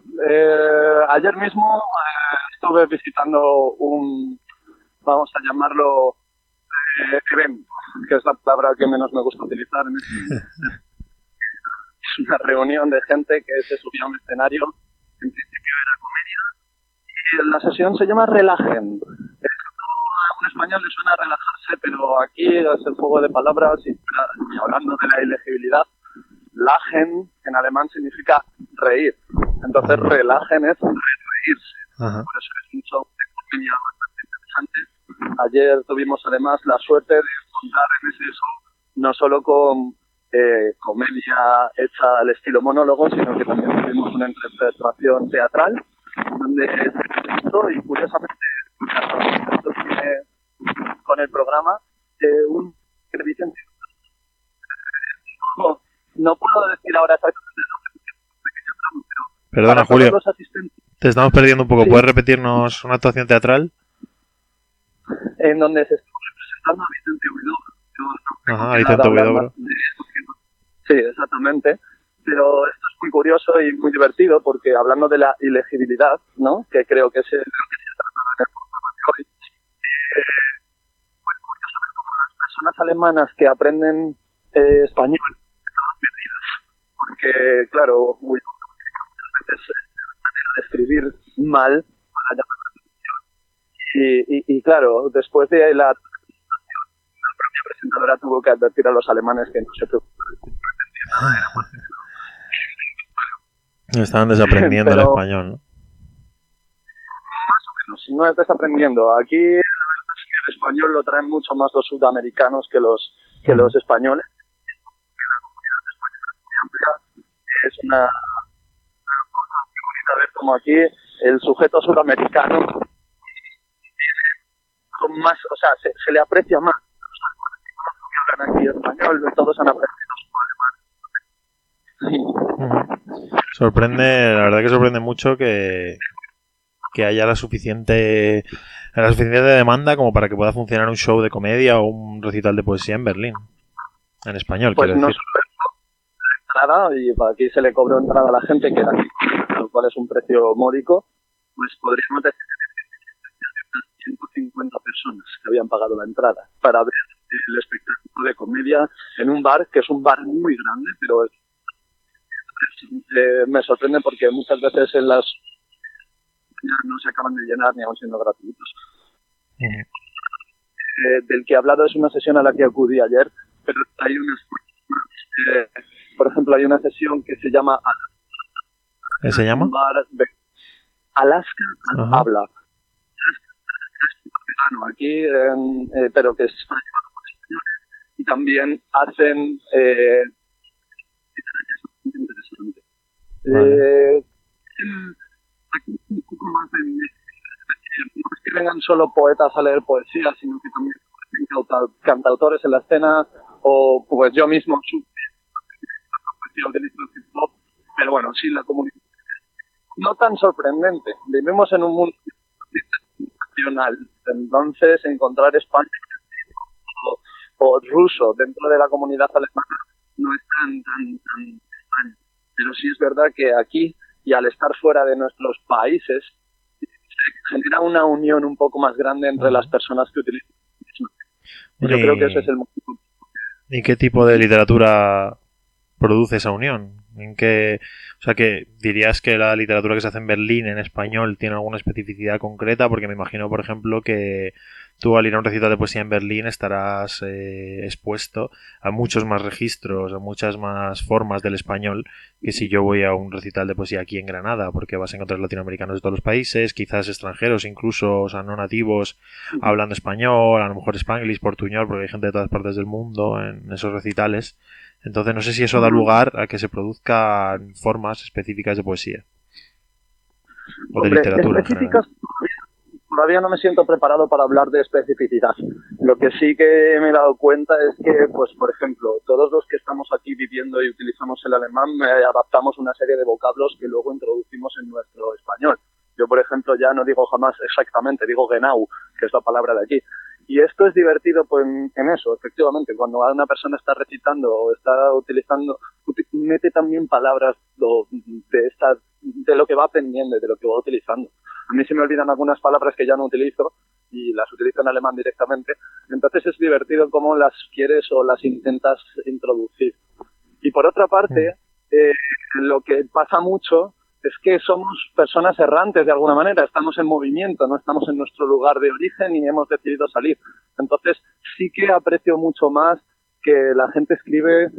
ayer mismo estuve visitando un, vamos a llamarlo, evento, que es la palabra que menos me gusta utilizar en este momento. Es una reunión de gente que se subió a un escenario, en principio era comedia, y la sesión se llama Relajen. A un español le suena relajarse, pero aquí es el juego de palabras y hablando de la ilegibilidad, Lachen en alemán significa reír. Entonces, Relajen es reírse. Por eso es un show de comedia bastante interesante. Ayer tuvimos además la suerte de contar en ese show no solo con comedia hecha al estilo monólogo, sino que también tuvimos una interpretación teatral donde esto, y curiosamente esto tiene con el programa un servicio. No puedo decir ahora exactamente lo que perdona, Julio, te estamos perdiendo un poco. ¿Sí? ¿Puedes repetirnos una actuación teatral? En donde se estuvo representando a Vicente Huidobro. Ajá, Vicente Huidobro. Sí, exactamente. Pero esto es muy curioso y muy divertido porque hablando de la ilegibilidad, ¿no? Que creo que es lo que se trata en el programa de hoy, pues curioso ver cómo las personas alemanas que aprenden español están perdidas. Porque, claro, muchas veces manera de escribir mal para llamar la atención. Y claro, después de la propia presentadora tuvo que advertir a los alemanes que no se preocupen. Estaban desaprendiendo el español, ¿no? Más o menos, no es desaprendiendo. Aquí el español lo traen mucho más los sudamericanos que los españoles. La comunidad española es muy amplia. Es una cosa muy bonita ver como aquí el sujeto sudamericano tiene con más, o sea, se le aprecia más. Los que hablan aquí español, todos han aprendido su alemán. Sorprende, la verdad que sorprende mucho que haya la suficiente demanda como para que pueda funcionar un show de comedia o un recital de poesía en Berlín. En español, pues quiero decir. La entrada, y aquí se le cobró entrada a la gente, que era lo cual es un precio módico, pues podríamos decir que unas 150 personas que habían pagado la entrada para ver el espectáculo de comedia en un bar, que es un bar muy grande, pero me sorprende porque muchas veces en las no se acaban de llenar ni aun siendo gratuitos. Del que he hablado es una sesión a la que acudí ayer, pero hay unas por ejemplo, hay una sesión que se llama ¿qué se llama? Alaska habla. Aquí, pero que es llevado por españoles, y también hacen interesante. Vale. Aquí un poco más no es que vengan solo poetas a leer poesía, sino que también cantautores en la escena, o pues yo mismo utilizo el hip hop, pero bueno, sí la comunidad. No tan sorprendente. Vivimos en un mundo internacional, entonces encontrar español o ruso dentro de la comunidad alemana no es tan extraño. Pero sí es verdad que aquí, y al estar fuera de nuestros países, se genera una unión un poco más grande entre las personas que utilizan. Yo creo que ese es el motivo. ¿Y qué tipo de literatura produce esa unión? ¿En qué, o sea, que dirías que la literatura que se hace en Berlín en español tiene alguna especificidad concreta? Porque me imagino, por ejemplo, que tú al ir a un recital de poesía en Berlín estarás expuesto a muchos más registros, a muchas más formas del español que si yo voy a un recital de poesía aquí en Granada, porque vas a encontrar latinoamericanos de todos los países, quizás extranjeros incluso, o sea, no nativos, hablando español, a lo mejor spanglish, portuñol, porque hay gente de todas partes del mundo en esos recitales. Entonces no sé si eso da lugar a que se produzcan formas específicas de poesía o de literatura en general. Todavía no me siento preparado para hablar de especificidad. Lo que sí que me he dado cuenta es que, pues, por ejemplo, todos los que estamos aquí viviendo y utilizamos el alemán, adaptamos una serie de vocablos que luego introducimos en nuestro español. Yo, por ejemplo, ya no digo jamás exactamente, digo genau, que es la palabra de aquí. Y esto es divertido pues, en eso, efectivamente. Cuando una persona está recitando o está utilizando, mete también palabras de lo que va aprendiendo y de lo que va utilizando. A mí se me olvidan algunas palabras que ya no utilizo y las utilizo en alemán directamente. Entonces es divertido cómo las quieres o las intentas introducir. Y por otra parte, lo que pasa mucho es que somos personas errantes de alguna manera, estamos en movimiento, no estamos en nuestro lugar de origen y hemos decidido salir. Entonces sí que aprecio mucho más que la gente escribe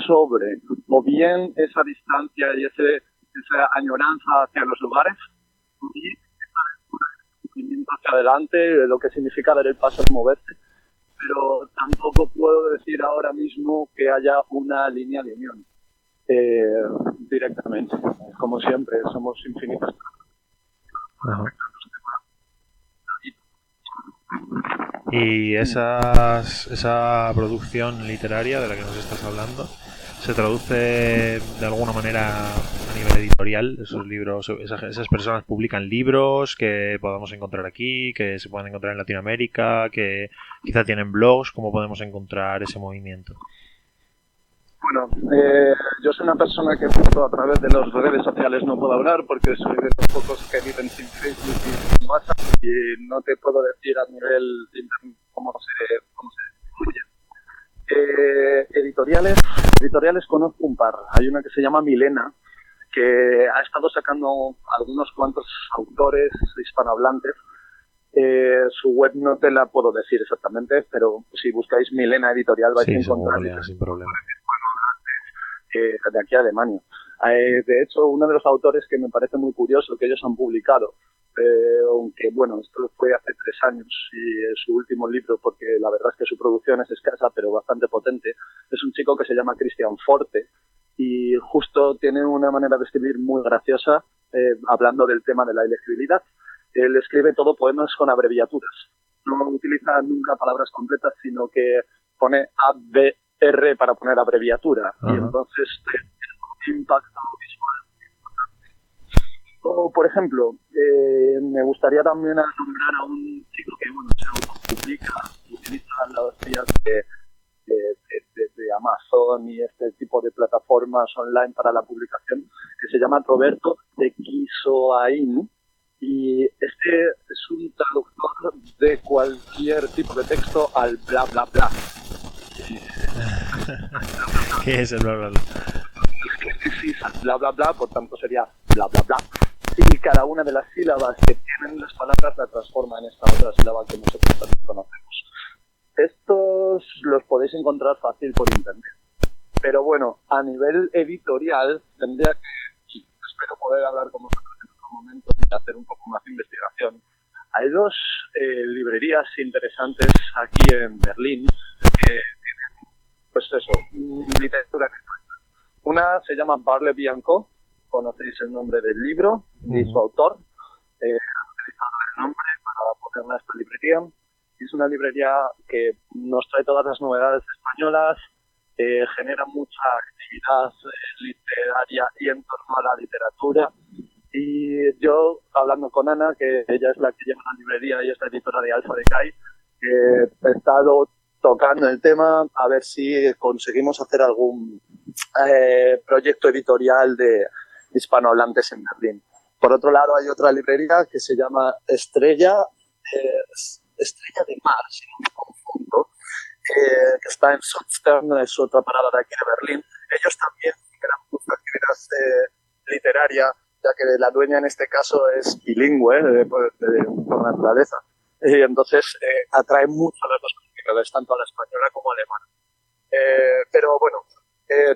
sobre o bien esa distancia y esa añoranza hacia los lugares y ese movimiento hacia adelante, lo que significa dar el paso es moverse. Pero tampoco puedo decir ahora mismo que haya una línea de unión. Directamente, como siempre, somos infinitas. Y esa producción literaria de la que nos estás hablando se traduce de alguna manera a nivel editorial. Esos libros, esas personas publican libros que podamos encontrar aquí, que se pueden encontrar en Latinoamérica, que quizá tienen blogs. ¿Cómo podemos encontrar ese movimiento? Bueno, yo soy una persona que justo a través de las redes sociales no puedo hablar porque soy de los pocos que viven sin Facebook y sin WhatsApp y no te puedo decir a nivel de internet cómo se distribuye. Editoriales conozco un par. Hay una que se llama Milena, que ha estado sacando algunos cuantos autores hispanohablantes. Su web no te la puedo decir exactamente, pero si buscáis Milena Editorial vais a encontrar sin problema. De aquí a Alemania. De hecho, uno de los autores que me parece muy curioso que ellos han publicado, aunque bueno, esto fue hace 3 años y es su último libro porque la verdad es que su producción es escasa pero bastante potente, es un chico que se llama Christian Forte y justo tiene una manera de escribir muy graciosa hablando del tema de la ilegibilidad. Él escribe todo poemas con abreviaturas, no utiliza nunca palabras completas sino que pone A, B, R para poner abreviatura. Y entonces tiene un impacto visual. O, por ejemplo, me gustaría también nombrar a un chico que bueno, se autopublica, utiliza las vías de Amazon y este tipo de plataformas online para la publicación, que se llama Roberto de Quisoain. Y este es un traductor de cualquier tipo de texto al bla bla bla. ¿Qué es el bla bla bla? Sí, bla bla bla, por tanto sería bla bla bla. Y cada una de las sílabas que tienen las palabras la transforma en esta otra sílaba que nosotros también conocemos. Estos los podéis encontrar fácil por internet. Pero bueno, a nivel editorial tendría que, espero poder hablar con vosotros en otro momento y hacer un poco más de investigación. Hay 2 librerías interesantes aquí en Berlín que tienen, pues eso, literatura en español. Una se llama Barleby & Co. Conocéis el nombre del libro y su autor. Han utilizado el nombre para ponerla a esta librería. Es una librería que nos trae todas las novedades españolas, genera mucha actividad literaria y en torno a la literatura. Y yo, hablando con Ana, que ella es la que lleva la librería y es la editora de Alfa de Kai, he estado tocando el tema a ver si conseguimos hacer algún proyecto editorial de hispanohablantes en Berlín. Por otro lado, hay otra librería que se llama Estrella de Mar, si no me confundo, que está en Sottstern, es otra parada de aquí de Berlín. Ellos también eran muy actividad literaria, ya que la dueña en este caso es bilingüe por naturaleza. Y entonces atrae mucho a las dos comunidades, tanto a la española como a la alemana. Pero bueno,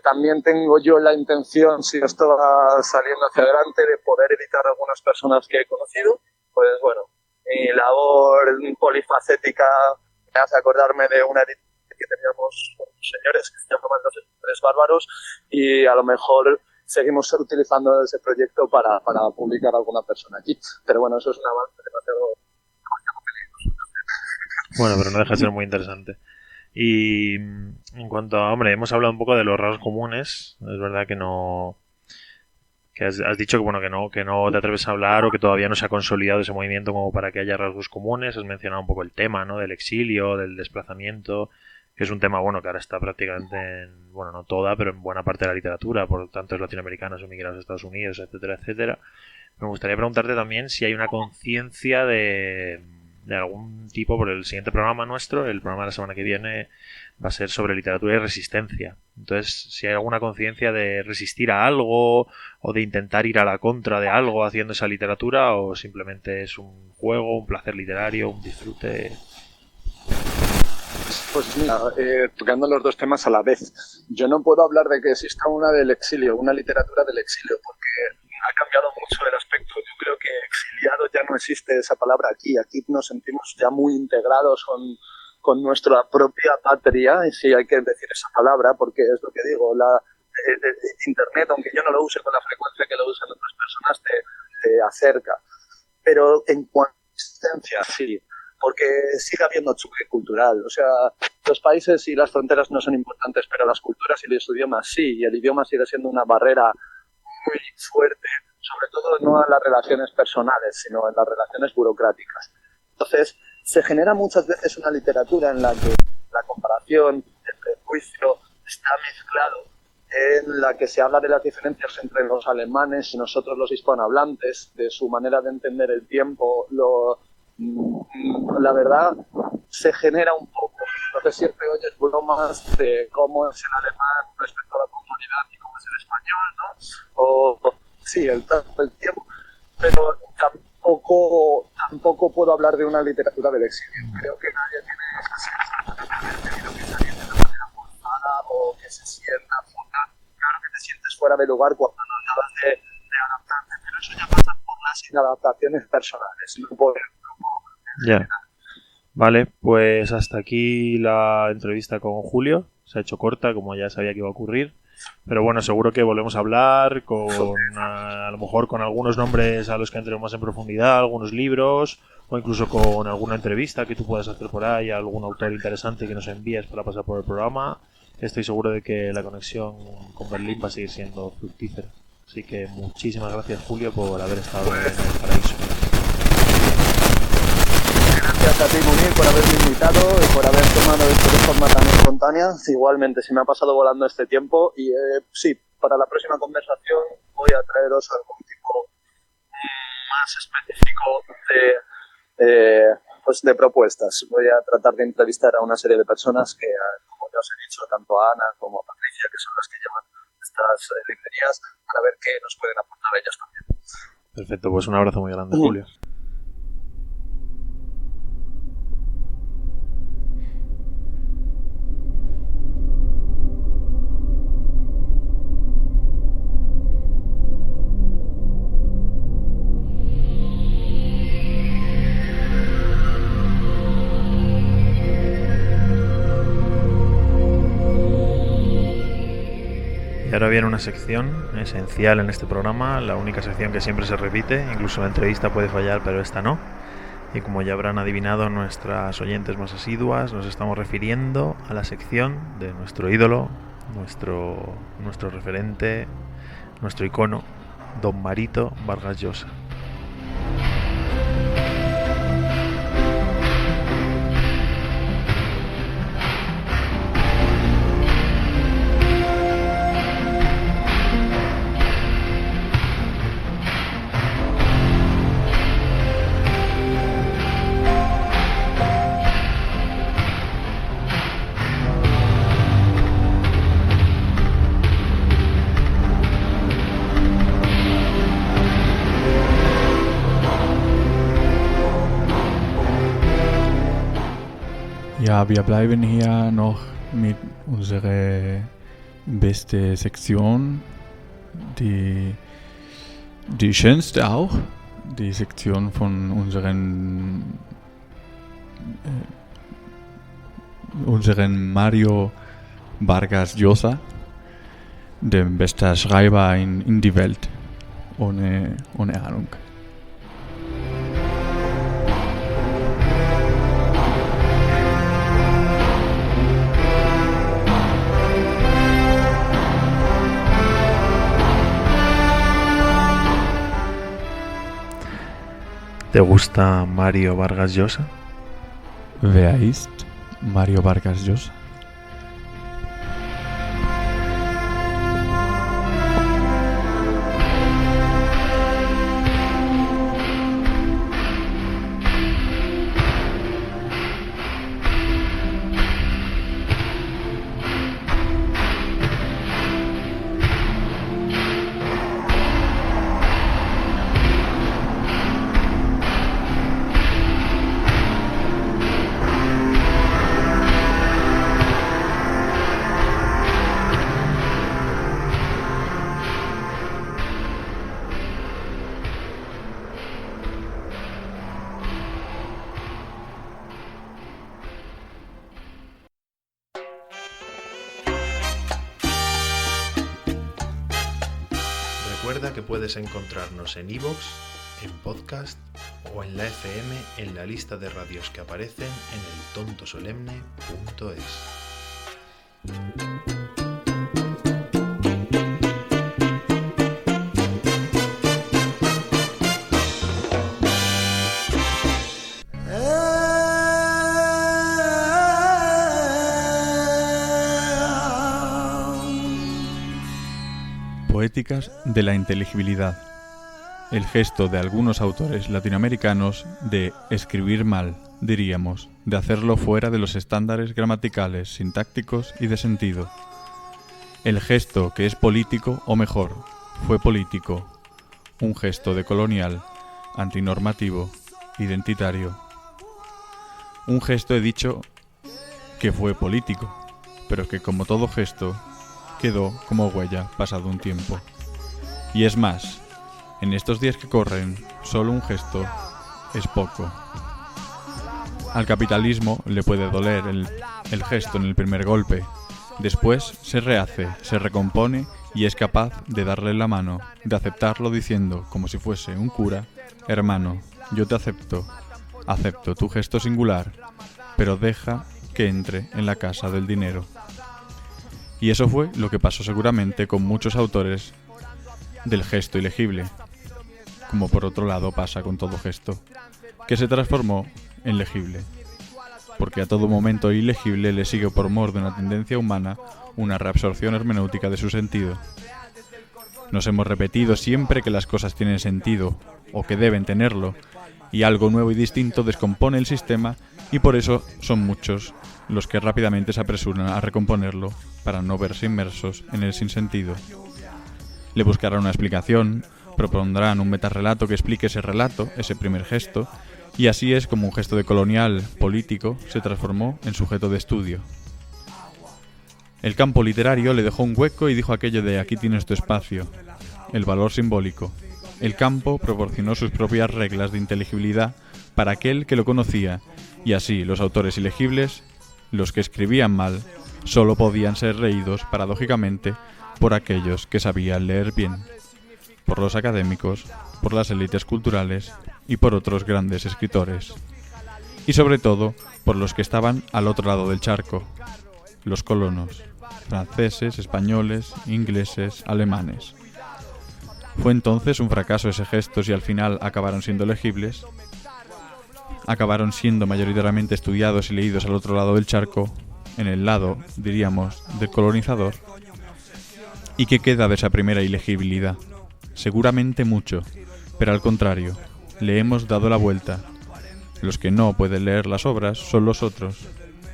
también tengo yo la intención, si esto va saliendo hacia adelante, de poder editar a algunas personas que he conocido. Pues bueno, mi labor polifacética me hace acordarme de una editorial que teníamos con unos señores que se llamaban Los Tres Bárbaros, y a lo mejor seguimos utilizando ese proyecto para publicar a alguna persona aquí. Pero bueno, eso es un avance demasiado peligroso. Bueno, pero no deja de ser muy interesante. Y en cuanto a, hombre, hemos hablado un poco de los rasgos comunes. Es verdad que no... que has dicho que, bueno, que no te atreves a hablar, o que todavía no se ha consolidado ese movimiento como para que haya rasgos comunes. Has mencionado un poco el tema, ¿no?, del exilio, del desplazamiento, que es un tema, bueno, que ahora está prácticamente en, bueno, no toda, pero en buena parte de la literatura, por tantos latinoamericanos emigrados a Estados Unidos, etcétera, etcétera. Me gustaría preguntarte también si hay una conciencia de algún tipo, por el siguiente programa nuestro, el programa de la semana que viene, va a ser sobre literatura y resistencia. Entonces, si hay alguna conciencia de resistir a algo, o de intentar ir a la contra de algo haciendo esa literatura, o simplemente es un juego, un placer literario, un disfrute. Pues mira, tocando los dos temas a la vez, yo no puedo hablar de que exista una del exilio, una literatura del exilio, porque ha cambiado mucho el aspecto. Yo creo que exiliado ya no existe esa palabra aquí. Aquí nos sentimos ya muy integrados con nuestra propia patria, y sí hay que decir esa palabra, porque es lo que digo, Internet, aunque yo no lo use con la frecuencia que lo usan otras personas, te acerca. Pero en cuanto a existencia, sí, porque sigue habiendo choque cultural. O sea, los países y las fronteras no son importantes, pero las culturas y los idiomas sí, y el idioma sigue siendo una barrera muy fuerte, sobre todo no a las relaciones personales, sino en las relaciones burocráticas. Entonces, se genera muchas veces una literatura en la que la comparación, el prejuicio está mezclado, en la que se habla de las diferencias entre los alemanes y nosotros los hispanohablantes, de su manera de entender el tiempo. La verdad, se genera un poco. Entonces siempre oyes bromas de cómo es el alemán respecto a la puntualidad y cómo es el español, ¿no? O sí, el tiempo. Pero tampoco puedo hablar de una literatura del exilio. Creo que nadie tiene que salir de una manera forzada o que se sienta fuera. Claro que te sientes fuera de lugar cuando no acabas de adaptarte, pero eso ya pasa por las inadaptaciones personales, no por el grupo. Ya. Vale, pues hasta aquí la entrevista con Julio. Se ha hecho corta, como ya sabía que iba a ocurrir. Pero bueno, seguro que volvemos a hablar a lo mejor con algunos nombres a los que entremos más en profundidad, algunos libros, o incluso con alguna entrevista que tú puedas hacer por ahí a algún autor interesante que nos envíes para pasar por el programa. Estoy seguro de que la conexión con Berlín va a seguir siendo fructífera. Así que muchísimas gracias, Julio, por haber estado en el paraíso. Gracias a ti, Munir, por haberme invitado y por haber tomado esto de forma tan espontánea. Igualmente, se me ha pasado volando este tiempo y sí, para la próxima conversación voy a traeros algún tipo más específico de propuestas. Voy a tratar de entrevistar a una serie de personas que, como ya os he dicho, tanto a Ana como a Patricia, que son las que llevan estas librerías, para ver qué nos pueden aportar ellas también. Perfecto, pues un abrazo muy grande, Julio. Y ahora viene una sección esencial en este programa, la única sección que siempre se repite, incluso la entrevista puede fallar, pero esta no. Y como ya habrán adivinado nuestras oyentes más asiduas, nos estamos refiriendo a la sección de nuestro ídolo, nuestro referente, nuestro icono, Don Marito Vargas Llosa. Ja, wir bleiben hier noch mit unserer beste Sektion, die schönste auch, die Sektion von unseren Mario Vargas Llosa, dem besten Schreiber in die Welt, ohne Ahnung. ¿Te gusta Mario Vargas Llosa? Wer ist Mario Vargas Llosa? Recuerda que puedes encontrarnos en iVoox, en podcast o en la FM en la lista de radios que aparecen en eltontosolemne.es. Poéticas de la inteligibilidad. El gesto de algunos autores latinoamericanos de escribir mal, diríamos, de hacerlo fuera de los estándares gramaticales, sintácticos y de sentido. El gesto que es político, o mejor, fue político. Un gesto de colonial, antinormativo, identitario. Un gesto, he dicho, que fue político, pero que como todo gesto, quedó como huella pasado un tiempo. Y es más, en estos días que corren, solo un gesto es poco. Al capitalismo le puede doler el gesto en el primer golpe. Después se rehace, se recompone y es capaz de darle la mano, de aceptarlo diciendo, como si fuese un cura: hermano, yo te acepto tu gesto singular, pero deja que entre en la casa del dinero. Y eso fue lo que pasó seguramente con muchos autores del gesto ilegible, como por otro lado pasa con todo gesto, que se transformó en legible, porque a todo momento ilegible le sigue por mor de una tendencia humana una reabsorción hermenéutica de su sentido. Nos hemos repetido siempre que las cosas tienen sentido, o que deben tenerlo, y algo nuevo y distinto descompone el sistema, y por eso son muchos los que rápidamente se apresuran a recomponerlo para no verse inmersos en el sinsentido. Le buscarán una explicación, propondrán un metarrelato que explique ese relato, ese primer gesto, y así es como un gesto de colonial político se transformó en sujeto de estudio. El campo literario le dejó un hueco y dijo aquello de aquí tienes tu espacio, el valor simbólico. El campo proporcionó sus propias reglas de inteligibilidad para aquel que lo conocía, y así los autores ilegibles, los que escribían mal, solo podían ser leídos, paradójicamente, por aquellos que sabían leer bien, por los académicos, por las élites culturales y por otros grandes escritores. Y sobre todo, por los que estaban al otro lado del charco, los colonos, franceses, españoles, ingleses, alemanes. ¿Fue entonces un fracaso ese gesto si al final acabaron siendo legibles? ¿Acabaron siendo mayoritariamente estudiados y leídos al otro lado del charco, en el lado, diríamos, del colonizador? ¿Y qué queda de esa primera ilegibilidad? Seguramente mucho, pero al contrario, le hemos dado la vuelta. Los que no pueden leer las obras son los otros,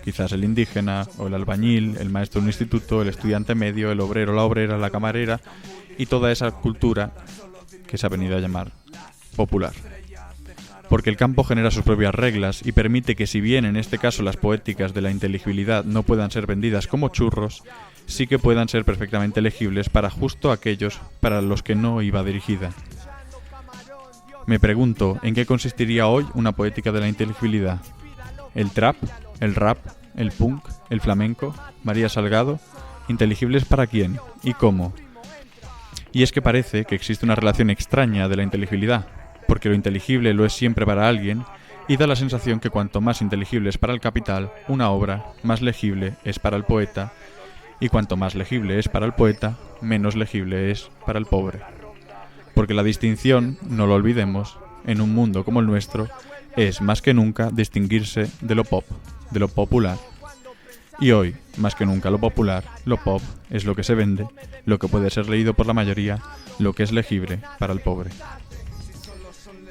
quizás el indígena o el albañil, el maestro de un instituto, el estudiante medio, el obrero, la obrera, la camarera y toda esa cultura que se ha venido a llamar popular. porque el campo genera sus propias reglas y permite que, si bien en este caso las poéticas de la inteligibilidad no puedan ser vendidas como churros, sí que puedan ser perfectamente legibles para justo aquellos para los que no iba dirigida. Me pregunto, ¿en qué consistiría hoy una poética de la inteligibilidad? ¿El trap? ¿El rap? ¿El punk? ¿El flamenco? ¿María Salgado? ¿Inteligibles para quién? ¿Y cómo? Y es que parece que existe una relación extraña de la inteligibilidad, porque lo inteligible lo es siempre para alguien, y da la sensación que cuanto más inteligible es para el capital, una obra, más legible es para el poeta, y cuanto más legible es para el poeta, menos legible es para el pobre. Porque la distinción, no lo olvidemos, en un mundo como el nuestro, es más que nunca distinguirse de lo pop, de lo popular. Y hoy, más que nunca lo popular, lo pop, es lo que se vende, lo que puede ser leído por la mayoría, lo que es legible para el pobre.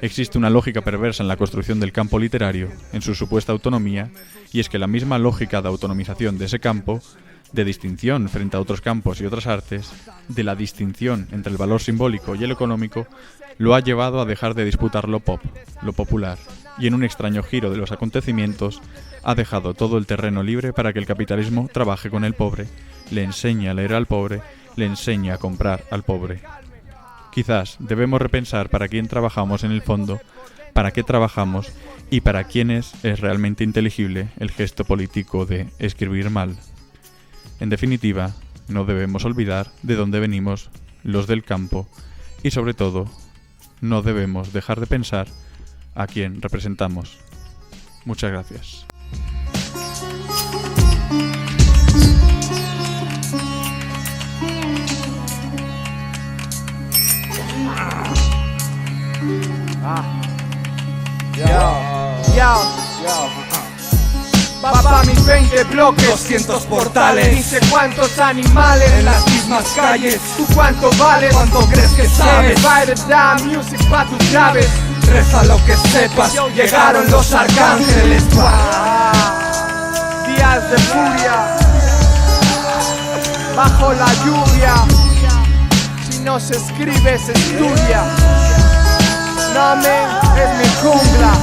Existe una lógica perversa en la construcción del campo literario, en su supuesta autonomía, y es que la misma lógica de autonomización de ese campo, de distinción frente a otros campos y otras artes, de la distinción entre el valor simbólico y el económico, lo ha llevado a dejar de disputar lo pop, lo popular, y en un extraño giro de los acontecimientos, ha dejado todo el terreno libre para que el capitalismo trabaje con el pobre, le enseñe a leer al pobre, le enseñe a comprar al pobre. Quizás debemos repensar para quién trabajamos en el fondo, para qué trabajamos y para quiénes es realmente inteligible el gesto político de escribir mal. En definitiva, no debemos olvidar de dónde venimos los del campo y, sobre todo, no debemos dejar de pensar a quién representamos. Muchas gracias. Papá, mis 20 bloques, 200 portales, ni sé cuántos animales en las mismas calles. ¿Tú cuánto vales? ¿Cuánto crees que sabes? Write it down, music pa' tus llaves. Reza lo que sepas, llegaron los arcángeles. Días de furia, bajo la lluvia. Si no se escribe, se estudia. No me, es mi jungla.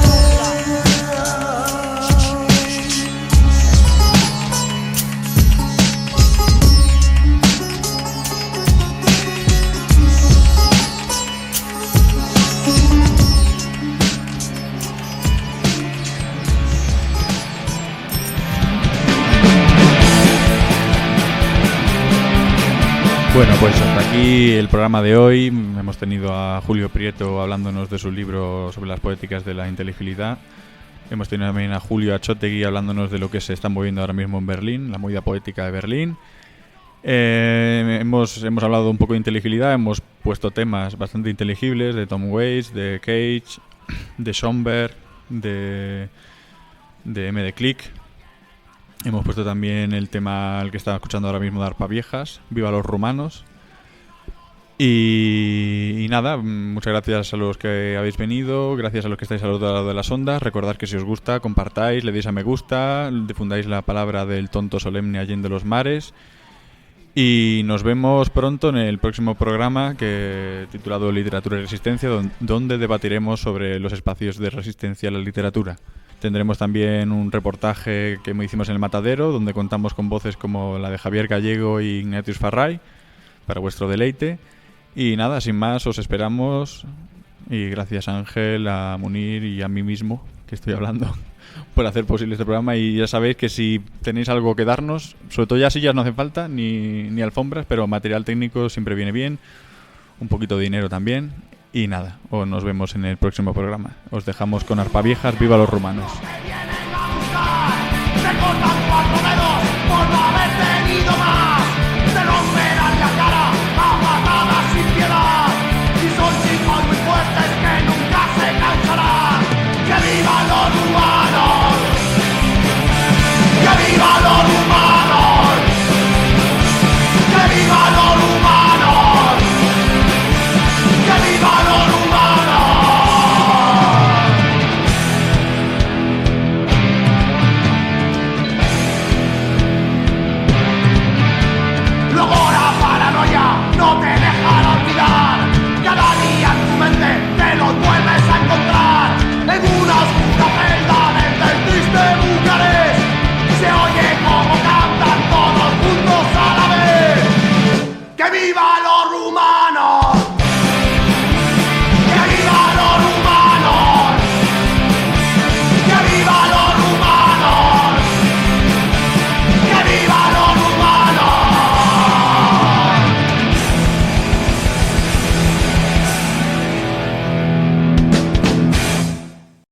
Bueno, pues hasta aquí el programa de hoy. Hemos tenido a Julio Prieto hablándonos de su libro sobre las poéticas de la inteligibilidad. Hemos tenido también a Julio Achotegui hablándonos de lo que se está moviendo ahora mismo en Berlín, la movida poética de Berlín. Hemos hablado un poco de inteligibilidad, hemos puesto temas bastante inteligibles de Tom Waits, de Cage, de Schomburg, de M. de Klerk. Hemos puesto también el tema al que estaba escuchando ahora mismo de Arpa Viejas, Viva los Rumanos. Y nada, muchas gracias a los que habéis venido, gracias a los que estáis al otro lado de las ondas. Recordad que si os gusta, compartáis, le deis a me gusta, difundáis la palabra del tonto solemne allende los mares. Y nos vemos pronto en el próximo programa titulado Literatura y Resistencia, donde debatiremos sobre los espacios de resistencia a la literatura. Tendremos también un reportaje que hicimos en el Matadero, donde contamos con voces como la de Javier Gallego y Ignatius Farray, para vuestro deleite. Y nada, sin más, os esperamos. Y gracias a Ángel, a Munir y a mí mismo, que estoy hablando, por hacer posible este programa. Y ya sabéis que si tenéis algo que darnos, sobre todo ya sillas no hace falta, ni alfombras, pero material técnico siempre viene bien, un poquito de dinero también. Y nada, nos vemos en el próximo programa. Os dejamos con Arpa Viejas, viva los rumanos.